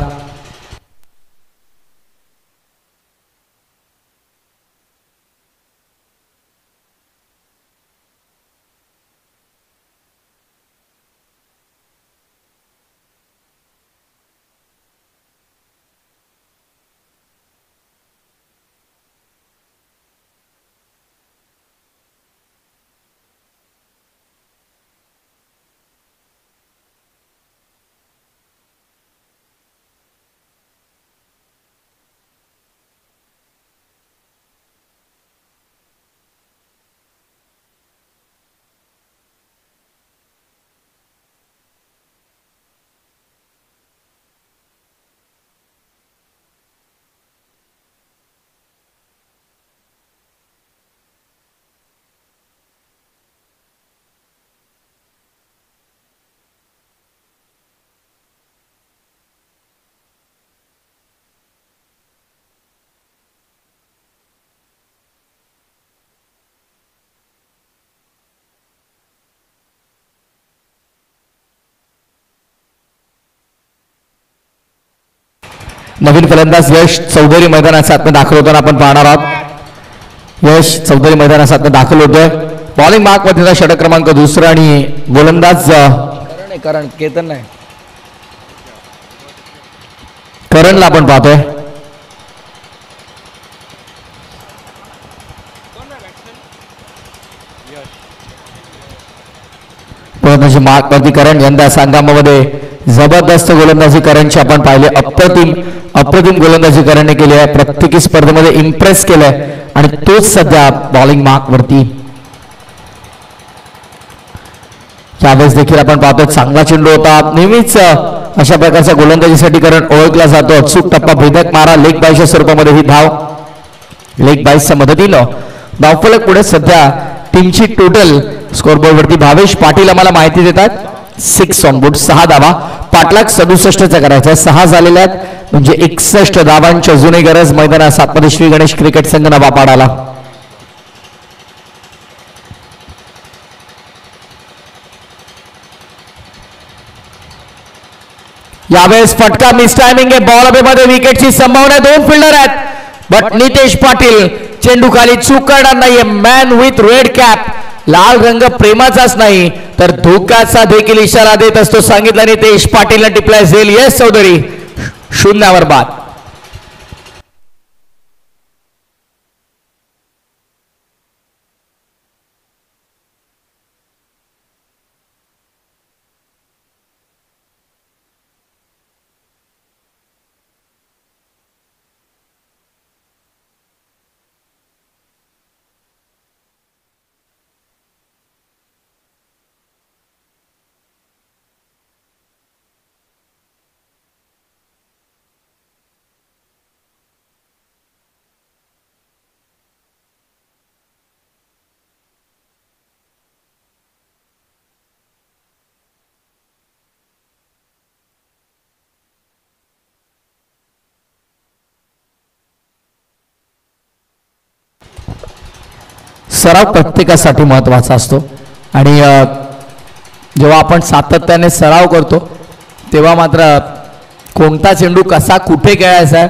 नवीन फलंदाज यश चौधरी मैदानाच्या आतमध्ये दाखल होताना आपण पाहणार आहोत. यश चौधरी मैदानाच्या आतमध्ये दाखल होतोय. बॉलिंग मार्क मध्ये षटक क्रमांक 2 आणि गोलंदाज केतन नाही करणला आपण पाहतोय. मार्क वरती करण यंदा संघामध्ये जबरदस्त गोलंदाजी करणची आपण पाहिले. अप्रतिम गोलंदाजी करणे केली आहे. प्रत्येकी स्पर्धेमध्ये इम्प्रेस केलंय आणि तोच सध्या बॉलिंग मार्क वरती. यावेळेस देखील आपण पाहतो चांगला चेंडू होता. नेहमीच अशा प्रकारच्या गोलंदाजीसाठी करण ओळखला जातो. अचूक टप्पा भेदक मारा लेग बायच्या स्वरूपामध्ये ही धाव. लेग बायच्या मदतीनं धावफलक पुढे सध्या टीमची टोटल स्कोरबोर्ड वरती भावेश पाटील आम्हाला माहिती देतात. 6 ऑन बोर्ड. 6 धावा. पाटलाक 67चा करायचा. 6 झालेल्या आहेत म्हणजे 61 धावांची अजूनही गरज. मैदानात 7 मध्ये श्री गणेश क्रिकेट संघ नवा पाडाला. यावेळेस फटका मिस टायमिंग आहे. बॉल अवेमध्ये विकेटची संभावना. 2 फिल्डर आहेत बट नितेश पाटील चेंडू खाली चूक करणार नाहीये. Man with red cap. लाल रंग प्रेमाचाच नाही तर धोक्याचा देखील इशारा देत असतो सांगितलं नितेश पाटीलने टिपलाय झेल. यश चौधरी 0 बाद. सराव प्रत्येकासाठी महत्त्वाचा असतो आणि जेव्हा आपण सातत्याने सराव करतो तेव्हा मात्र कोणता चेंडू कसा कुठे खेळायचा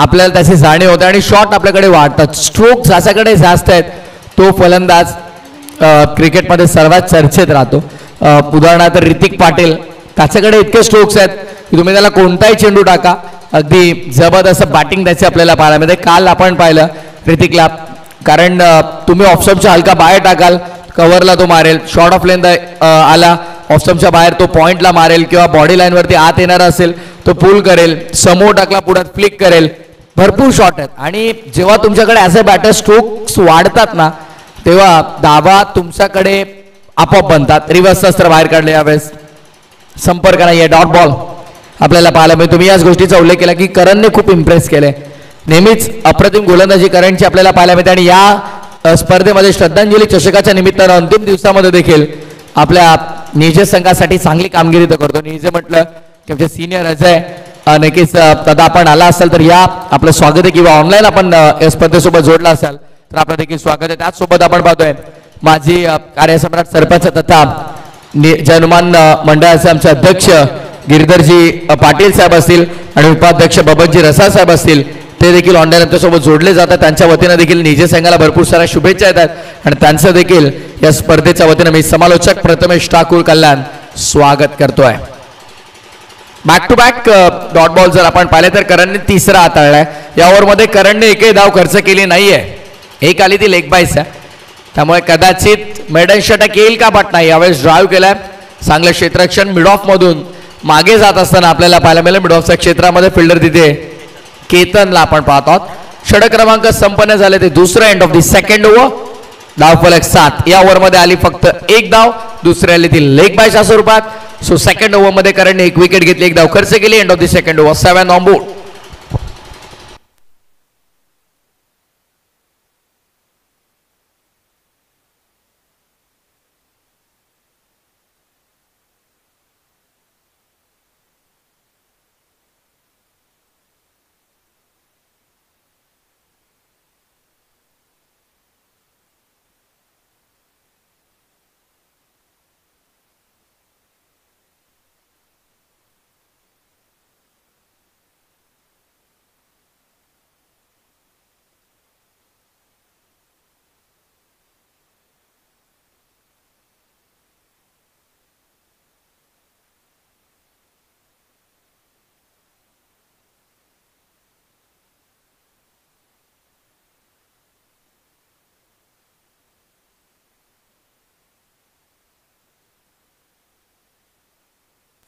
आपल्याला त्याची जाणीव होते आणि शॉट आपल्याकडे वाढतात. स्ट्रोक ज्याच्याकडे जास्त आहेत तो फलंदाज क्रिकेटमध्ये सर्वात चर्चेत राहतो. उदाहरणार्थ ऋतिक पाटील, त्याच्याकडे इतके स्ट्रोक्स आहेत की तुम्ही त्याला कोणताही चेंडू टाका, अगदी जबरदस्त बॅटिंग त्याची आपल्याला पाहायला मिळते. काल आपण पाहिलं ऋतिकला, कारण तुम्ही ऑफस्टंपच्या हलका बाहेर टाकाल, कव्हरला तो मारेल, शॉर्ट ऑफ लेंथ आला ऑफस्टंपच्या बाहेर तो पॉईंटला मारेल किंवा बॉडी लाईनवरती आत येणार असेल तो पुल करेल, समोर टाकला पुढ्यात फ्लिक करेल. भरपूर शॉट आहेत आणि जेव्हा तुमच्याकडे ॲज अ बॅटर स्ट्रोक्स वाढतात ना तेव्हा धावा तुमच्याकडे आपोआप बनतात. रिव्हर्स अस्त्र बाहेर काढले, यावेळेस संपर्क नाही आहे, डॉट बॉल आपल्याला पाहायला मिळेल. तुम्ही याच गोष्टीचा उल्लेख केला की करणने खूप इम्प्रेस केले. नेहमीच अप्रतिम गोलंदाजी करणची आपल्याला पाहायला मिळते आणि या स्पर्धेमध्ये श्रद्धांजली चषकाच्या निमित्तानं अंतिम दिवसामध्ये देखील आपल्या निजे संघासाठी चांगली कामगिरी तर करतो. निजे म्हटलं की आमचे सिनियर अजय नक्कीच दादा आपण आला असाल तर या आपलं स्वागत आहे, किंवा ऑनलाईन आपण या स्पर्धेसोबत जोडला असाल तर आपलं देखील स्वागत आहे. त्याचसोबत आपण पाहतोय माजी कार्यसम्राट सरपंच तथा जनमान मंडळाचे आमचे अध्यक्ष गिरधरजी पाटील साहेब असतील आणि उपाध्यक्ष बबनजी रसाळ साहेब असतील, ते देखील ऑनलाईन आमच्यासोबत जोडले जातात. त्यांच्या वतीनं देखील निजे संघाला भरपूर साऱ्या शुभेच्छा येतात आणि त्यांचं देखील या स्पर्धेच्या वतीनं मी समालोचक प्रथमेश ठाकूर कल्याण स्वागत करतोय. Back to back dot ball जर आपण पाहिले तर करणने तिसरा हाताळलाय. या ओव्हरमध्ये करणने एकही धाव खर्च केली नाहीये, एक आली ती लेग बाईस आहे, त्यामुळे कदाचित मेडन षटक येईल का बट नाही. यावेळेस ड्राईव्ह केलाय, चांगलं क्षेत्ररक्षण मिड ऑफ मधून मागे जात असताना आपल्याला पाहायला मिळेल. मिड ऑफच्या क्षेत्रामध्ये फिल्डर तिथे केतनला आपण पाहत आहोत. षटक क्रमांक संपन्न झाले ते दुसरं end of the second over. धावफलक 7. या ओव्हरमध्ये आली फक्त एक धाव, दुसरी आली ती लेग बायच्या स्वरूपात. सो सेकंड ओव्हरमध्ये करणने एक विकेट घेतली, एक धाव खर्च केली. End of the second over, 7 on board.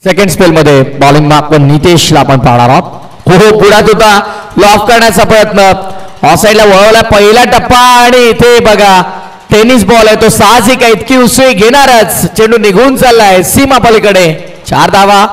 Second spell मध्ये बॉलिंग मार्कवर नितेशला आपण पाहणार आहोत. हो, पुढ्यात होता, लॉफ करण्याचा प्रयत्न, ऑफ साईडला वळवला पहिला टप्पा आणि इथे बघा टेनिस बॉल आहे तो साहजिक आहे, इतकी उसळी घेणारच, चेंडू निघून चाललाय सीमा पलीकडे. 4 धावा.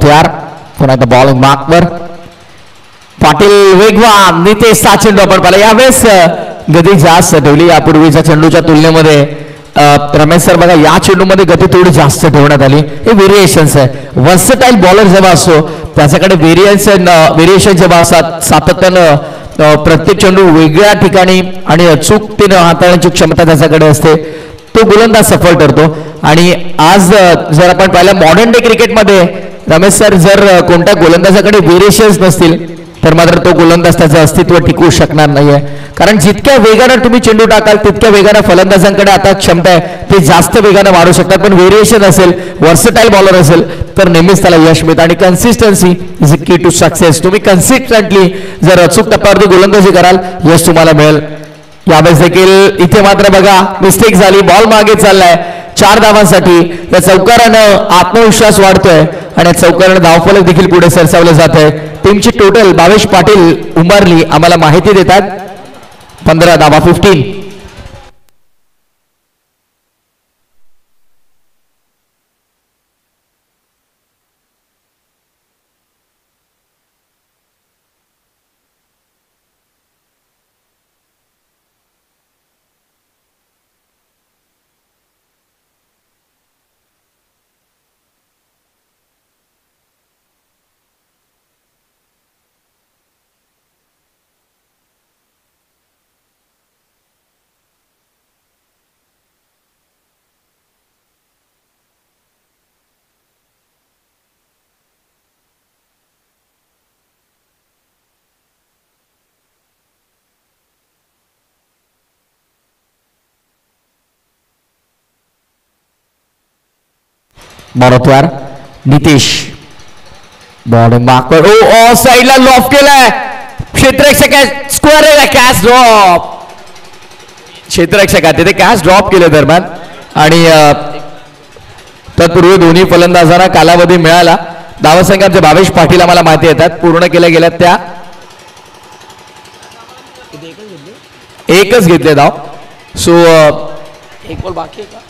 तयार पुन्हा एकदा बॉलिंग मार्कवर पाटील वेगवान. नितेशचा चेंडू आपण पाहिला, यावेळेस गती जास्त ठेवली यापूर्वीच्या चेंडूच्या तुलनेमध्ये. रमेश सर बघा या चेंडूमध्ये गती थोडी जास्त ठेवण्यात आली. हे व्हेरिएशन्स आहे. वर्सटाईल बॉलर जेव्हा असतो त्याच्याकडे व्हेरिएशन जेव्हा असतात, सातत्यानं प्रत्येक चेंडू वेगळ्या ठिकाणी आणि अचूकतेनं हाताळण्याची क्षमता त्याच्याकडे असते, तो गोलंदाज सफल ठरतो. आणि आज जर आपण पाहिलं मॉडर्न डे क्रिकेटमध्ये रमेश सर जर कोणत्या गोलंदाजाकडे व्हेरिएशन्स नसतील तर मात्र तो गोलंदाज त्याचं अस्तित्व टिकवू शकणार नाहीये. कारण जितक्या वेगानं तुम्ही चेंडू टाकाल तितक्या वेगानं फलंदाजांकडे आता क्षमता आहे, ते जास्त वेगानं वाढू शकतात. पण व्हेरिएशन असेल, वर्सटाईल बॉलर असेल तर नेहमीच त्याला यश मिळतं. आणि कन्सिस्टन्सी इज अ की टू सक्सेस. तुम्ही कन्सिस्टंटली जर अचूक टप्प्यावरती गोलंदाजी कराल यश तुम्हाला मिळेल. यावेळेस देखील इथे मात्र बघा मिस्टेक झाली, बॉल मागे चाललाय. 4 धावांसाठी या चौकारानं आत्मविश्वास वाढतोय आणि चौकारानं धावफलक देखील पुढे सरसावलं जात आहे. टीमची टोटल भावेश पाटील उंबारली आम्हाला माहिती देतात 15 धावा, 15. बरोबर नितेश बॉलिंग मार्कर ओ साईडला लॉफ केलाय क्षेत्ररक्षक स्क्वेअर कॅच ड्रॉप क्षेत्ररक्षकात तिथे कॅच ड्रॉप केले दरम्यान आणि तत्पूर्वी दोन्ही फलंदाजांना कालावधी मिळाला. धावसंख्या आमचे भावेश पाटील आम्हाला माहिती येतात पूर्ण केल्या गेल्या त्या एकच घेतले धाव. सो एक बॉल बाकी आहे का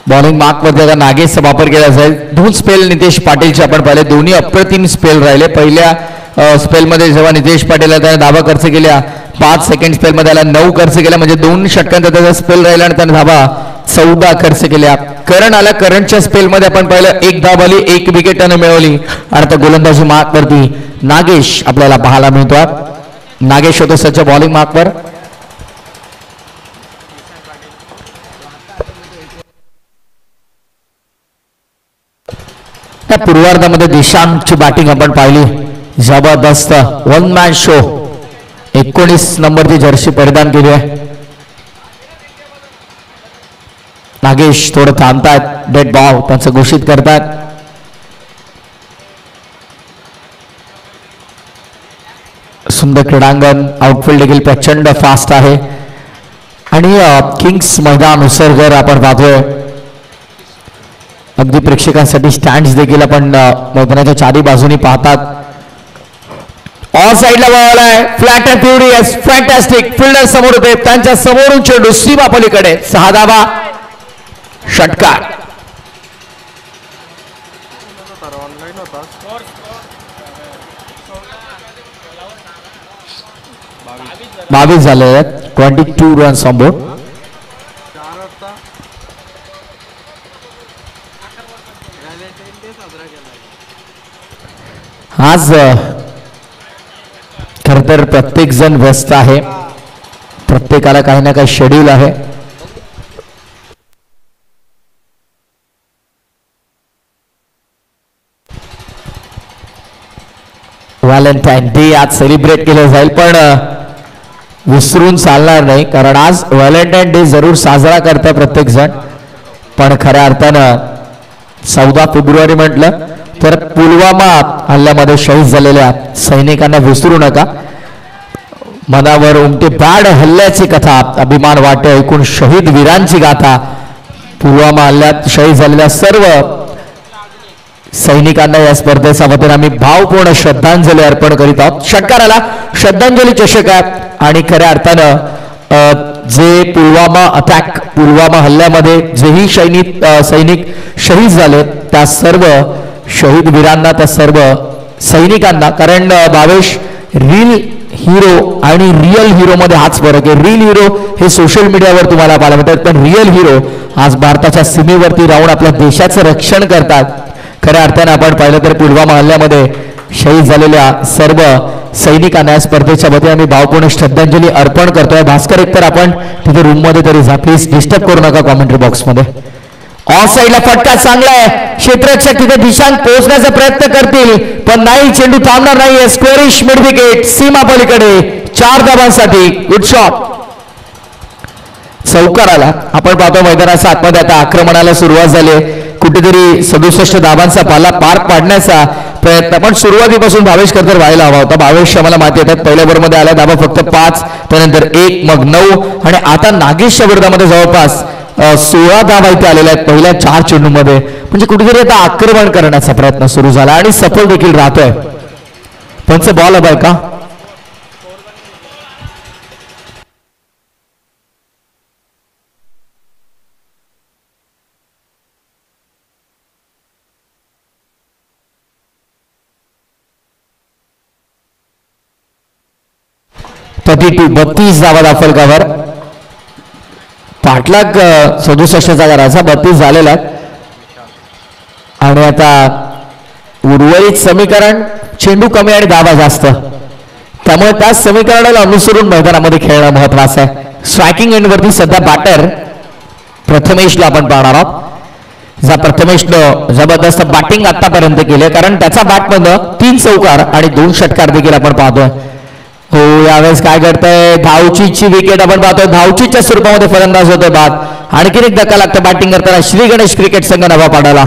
बॉलिंग मार्क मध्ये आता नागेशचा वापर केला जाईल. दोन स्पेल नितेश पाटीलचे आपण पाहिले दोन्ही अप्रतिम स्पेल राहिले. पहिल्या स्पेलमध्ये जेव्हा नितेश पाटील त्याने धाबा खर्च केल्या 5 सेकंड स्पेलमध्ये आला 9 खर्च केल्या म्हणजे 2 षटकांचा त्याचा स्पेल राहिला आणि त्याने धाबा 14 खर्च केल्या. करण आला करणच्या स्पेलमध्ये आपण पाहिलं 1 धाव आली 1 विकेट त्याने मिळवली आणि आता गोलंदाजी मार्क वरती नागेश आपल्याला पाहायला मिळतो. नागेश होतो सच्या बॉलिंग मार्कवर. त्या पूर्वार्धामध्ये दिशांची बॅटिंग आपण पाहिली जबरदस्त 1 मॅन शो. 19 नंबरची जर्सी परिधान केली आहे. नागेश थोडं थांबतात डेड बॉल त्यांचं घोषित करतात. सुंदर क्रीडांगण आउटफील्ड देखील प्रचंड फास्ट आहे आणि किंग्स मैदान उसरगर आपण पाहतोय. अगदी प्रेक्षकांसाठी स्टँड्स देखील आपण मैदानाच्या चारी बाजूनी पाहतात. ऑल साइडला बॉल आहे flat and furious fantastic fielder समोर होते त्यांच्या समोरून चेंडू सीमा पलीकडे 6 धावा षटकार. बावीस झाले 22 रन्स ऑन बोर्ड. आज खर तर प्रत्येक जण व्यस्त आहे. प्रत्येकाला काही ना काही शेड्यूल आहे. व्हॅलेंटाईन डे आज सेलिब्रेट केलं जाईल पण विसरून चालणार नाही कारण आज व्हॅलेंटाईन डे जरूर साजरा करता प्रत्येक जण पण खऱ्या अर्थानं 14 फेब्रुवारी म्हटलं तर पुलवामा हल्ल्यामध्ये शहीद झालेल्या सैनिकांना विसरू नका. मनावर उमटे बाड हल्ल्याची कथा अभिमान वाटे ऐकून शहीद वीरांची गाथा. पुलवामा हल्ल्यात शहीद झालेल्या सर्व सैनिकांना या स्पर्धेच्या वतीने आम्ही भावपूर्ण श्रद्धांजली अर्पण करीत आहोत. षटकाराला श्रद्धांजली चषक आहे आणि खऱ्या अर्थानं जे पुलवामा हल्ल्यामध्ये जेही सैनिक शहीद झाले त्या सर्व शहीद वीरांना त्या सर्व सैनिकांना कारण भावेश रील हिरो आणि रिअल हिरो मध्ये हाच फरक आहे. रील हिरो हे सोशल मीडियावर तुम्हाला पाहायला मिळतात पण रिअल हिरो आज भारताच्या सीमेवरती राहून आपल्या देशाचं रक्षण करतात. खऱ्या अर्थाने आपण पाहिलं तर पुलवामा हल्ल्यामध्ये शहीद झालेल्या सर्व सैनिकांना स्पर्धेच्या वतीने आम्ही भावपूर्ण श्रद्धांजली अर्पण करतोय. भास्कर एकतर आपण तिथे रूम मध्ये तरी जा प्लीज डिस्टर्ब करू नका कॉमेंट्री बॉक्स मध्ये. ऑफ साईडला फटका चांगला आहे क्षेत्ररक्षक तिथे दिशांत पोहोचण्याचा प्रयत्न करतील पण नाही चेंडू थांबणार नाही. स्क्वेअरिश मिड विकेट सीमा पलीकडे 4 धावांसाठी गुड शॉट. चौकाराला आपण पाहतो मैदानाच्या आतमध्ये आता आक्रमणाला सुरुवात झाली. कुठेतरी 67 धावांचा पाला पार पाडण्याचा प्रयत्न पण सुरुवातीपासून भावेश करतर व्हायला हवा होता. भावेश आम्हाला माहिती येतात पहिल्या ओव्हरमध्ये आला धावा फक्त 5 त्यानंतर 1 मग 9 आणि आता नागेशच्या विरोधामध्ये जवळपास 16 धावा इथे आलेल्या आहेत पहिल्या 4 चेंडूमध्ये. म्हणजे कुठेतरी आता आक्रमण करण्याचा प्रयत्न सुरू झाला आणि सफल देखील राहतोय. पंच बॉल हवाय का? टू 32 धावा दाखलकावर. पाठलाग 67चा करायचा 32 झालेला आणि आता उर्वरित समीकरण चेंडू कमी आणि धावा जास्त, त्यामुळे त्या समीकरणाला अनुसरून मैदानामध्ये खेळणं महत्वाचं आहे. स्ट्रायकिंग एंडवरती सध्या बॅटर प्रथमेशला आपण पाहणार आहोत. जा प्रथमेशनं जबरदस्त बॅटिंग आतापर्यंत केली, कारण त्याचा बॅटमधनं 3 चौकार आणि 2 षटकार देखील आपण पाहतोय. हो, यावेळेस काय करतंय, धावचीची विकेट आपण पाहतोय. धावचीच्या स्वरूपामध्ये फलंदाज होतोय बाद. आणखीन एक धक्का लागतो बॅटिंग करताना श्री गणेश क्रिकेट संघ नवा पाडाला.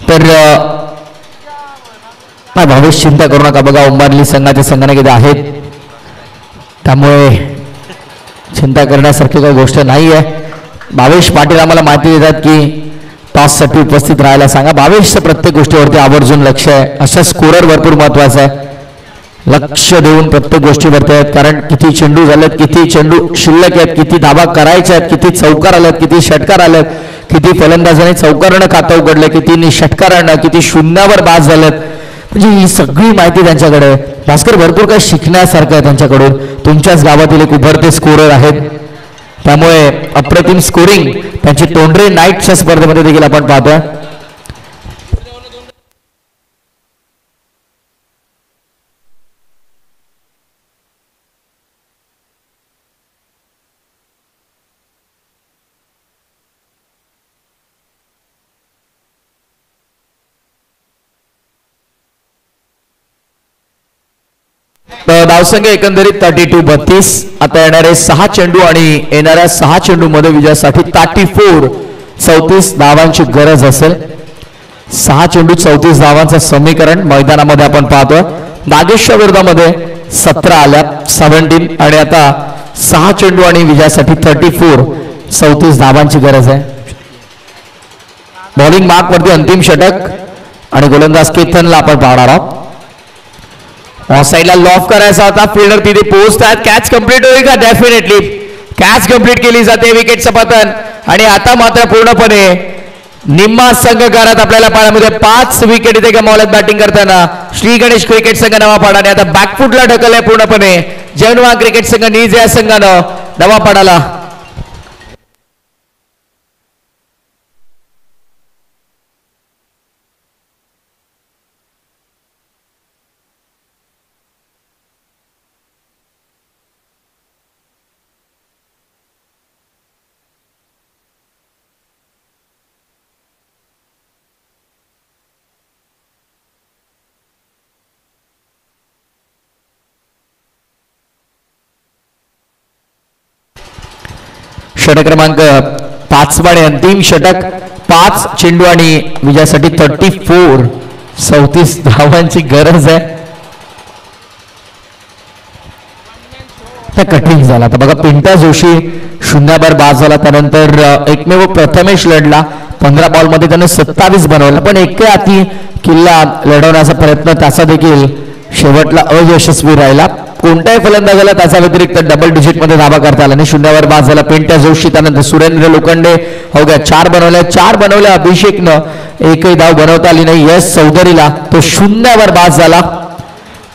तर भावेश चिंता करू नका, बघा उंबारली संघाचे संघटक आहेत, त्यामुळे चिंता करण्यासारखी काही गोष्ट नाही आहे. भावेश पाटील आम्हाला माहिती देतात की टॉससाठी उपस्थित राहायला सांगा. भावेशचं प्रत्येक गोष्टीवरती आवर्जून लक्ष आहे. अशा स्कोरर भरपूर महत्वाचं आहे, लक्ष देऊन प्रत्येक गोष्टीवरती आहेत. कारण किती चेंडू झालेत, किती चेंडू शिल्लक आहेत, किती धाबा करायच्या आहेत, किती चौकार आलेत, किती षटकार आलेत, किती फलंदाजाने चौकारानं खातं उघडलं, किती षटकारानं, किती शून्यावर बाद झालेत. म्हणजे ही सगळी माहिती त्यांच्याकडे आहे. भास्कर, भरपूर काही शिकण्यासारखं आहे त्यांच्याकडून. तुमच्याच गावातील एक उभरते स्कोरर आहेत, त्यामुळे अप्रतिम स्कोरिंग त्यांची तोंडरे नाईटच्या स्पर्धेमध्ये देखील आपण पाहतोय. धावसंख्या एकंदरीत 32-32. आता येणारे 6 चेंडू आणि येणाऱ्या 6 चेंडू मध्ये विजयासाठी 34 धावांची गरज असेल. 6 चेंडू 34 धावांचं समीकरण मैदानामध्ये आपण पाहतोय. नागेशच्या विरोधामध्ये 17 आल्या 17 आणि आता 6 चेंडू आणि विजयासाठी 34 धावांची गरज आहे. बॉलिंग मार्क वरती अंतिम षटक आणि गोलंदाज केतनला आपण पाहणार आहोत. साईडला लॉफ करायचा होता, फिल्डर तिथे पोहोचतात. कॅच कंप्लीट होईल का? डेफिनेटली कॅच कंप्लीट केली जाते, विकेटचं पतन. आणि आता मात्र पूर्णपणे निम्मा संघकारात आपल्याला पाण्यामध्ये 5 विकेट इथे गमावल्यात बॅटिंग करताना श्री गणेश क्रिकेट संघ नवापाडाने. आता बॅकफुटला ढकललंय पूर्णपणे जैनवा क्रिकेट संघ नीज या संघानं नवापाडाला. षटक क्रमांक 5 आणि अंतिम षटक. 5 चेंडू आणि विजयासाठी 34 धावांची गरज आहे. कठीण झाला. आता बघा पिंटा जोशी शून्यावर बाद झाला, त्यानंतर एकमेव प्रथमेश लढला. 15 बॉलमध्ये त्याने 27 बनवला, पण एका हाती किल्ला लढवण्याचा प्रयत्न त्याचा देखील शेवटला अयशस्वी राहिला. कोणत्याही फलंदाजाला त्याचा व्यतिरिक्त डबल डिजिट मध्ये धावा करता आला नाही. शून्यावर बाद झाला पिंट्या जोशी, त्यानंतर सुरेंद्र लोखंडे अवघ्या 4 बनवल्या. अभिषेकनं एकही धाव बनवता आली नाही. यश चौधरीला तो शून्यावर बाद झाला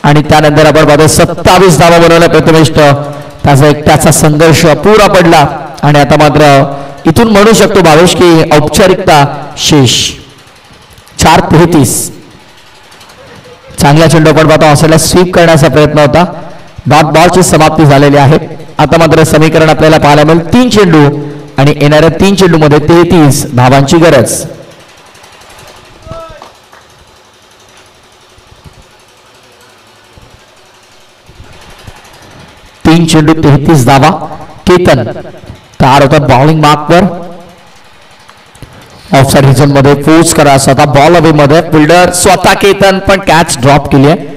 आणि त्यानंतर आपण पाहतो 27 धावा बनवल्या प्रथमेशनं. त्याचा एकट्याचा संघर्ष पुरा पडला आणि आता मात्र इथून म्हणू शकतो भावेश की औपचारिकता शेष. 4:33. चांगला चेंडू आपण पाहतो ऑस्ट्रेलिया स्वीप करण्याचा प्रयत्न होता. डॉट बॉलची समाप्ती झालेली आहे. आता मात्र समीकरण आपल्याला पाहायला मिळेल 3 चेंडू आणि येणाऱ्या 3 चेंडू मध्ये 33 धावांची गरज. 3 चेंडू 33 धावा. केतन कार होता बॉलिंग मार्कवर. ऑफसाइड रिजन मध्ये फोर्स करा स्वतः बॉल अवे मध्ये फिल्डर स्वतः केतन पण कॅच ड्रॉप केली आहे.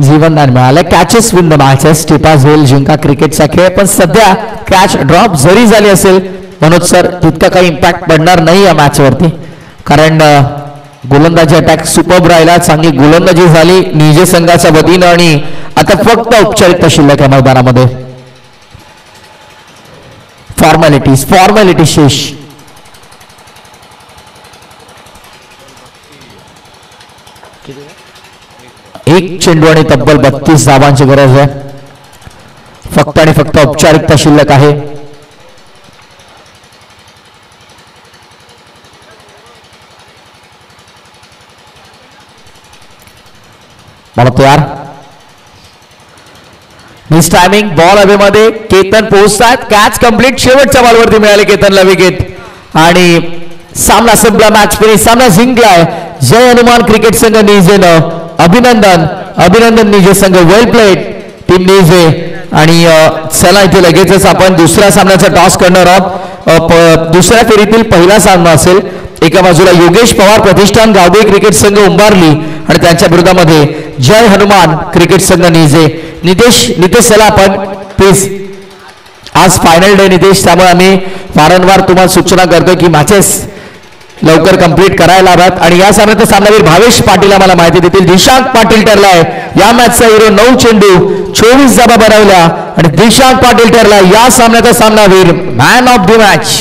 जीवनदान मिळालं. Catches win the matches. टिपास होईल जिंका क्रिकेटचा खेळ पण सध्या कॅच ड्रॉप जरी झाली असेल मनोज सर तितका काही इम्पॅक्ट पडणार नाही या मॅच वरती कारण गोलंदाजी अटॅक सुपर्ब राहिला. चांगली गोलंदाजी झाली निजे संघाच्या वतीनं आणि आता फक्त औपचारिकता शिल्लक आहे मैदानामध्ये. फॉर्मॅलिटी शेष. एक चेंडू आणि तब्बल 32 धावांची गरज आहे. फक्त आणि फक्त औपचारिकता शिल्लक आहे. मला तयार. मिस टायमिंग बॉल अवे मध्ये केतन पोहोचतात. Catch complete. शेवटच्या बॉलवरती मिळाले केतनला विकेट आणि सामना संपला. Match finish. सामना जिंकलाय जय हनुमान क्रिकेट संघ निजेनं. अभिनंदन निजे संघ. वेल प्लेड टीम निजे. आणि चला इथे लगेचच आपण दुसऱ्या सामन्याचा टॉस करणार आहोत. दुसऱ्या फेरीतील पहिला सामना असेल. एका बाजूला योगेश पवार प्रतिष्ठान गावडे क्रिकेट संघ उंबारली आणि त्यांच्या विरोधामध्ये जय हनुमान क्रिकेट संघ निजे. नितेश चला आपण प्लीज. आज फायनल डे नितेश त्यामुळे आम्ही वारंवार तुम्हाला सूचना करतो की मॅचेस लवकर कंप्लीट करायला हव्यात. आणि या सामन्याचा सामनावीर भावेश पाटील आम्हाला माहिती देतील. दिशांक पाटील ठरलाय या मॅचचा हिरो. 9 चेंडू 24 धावा बनवल्या आणि दिशांक पाटील ठरला या सामन्याचा सामनावीर. Man of the match.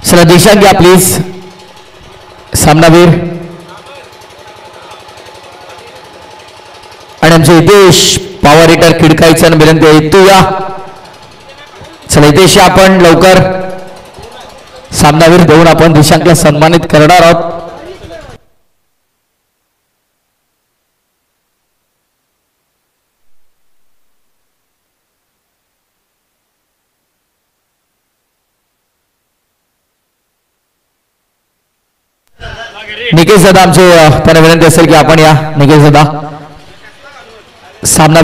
चला दिशा घ्या प्लीज. सामनावीर आणि आमचे हितेश पॉवर हिटर खिडकाईचं विनंती आहे. तू या. चला हितेश आपण लवकर सामनावीर देऊन आपण दिशांकला सन्मानित करणार आहोत. निकेश दादा आमचे त्यांना विनंती असेल की आपण या. निकेश दादा सामना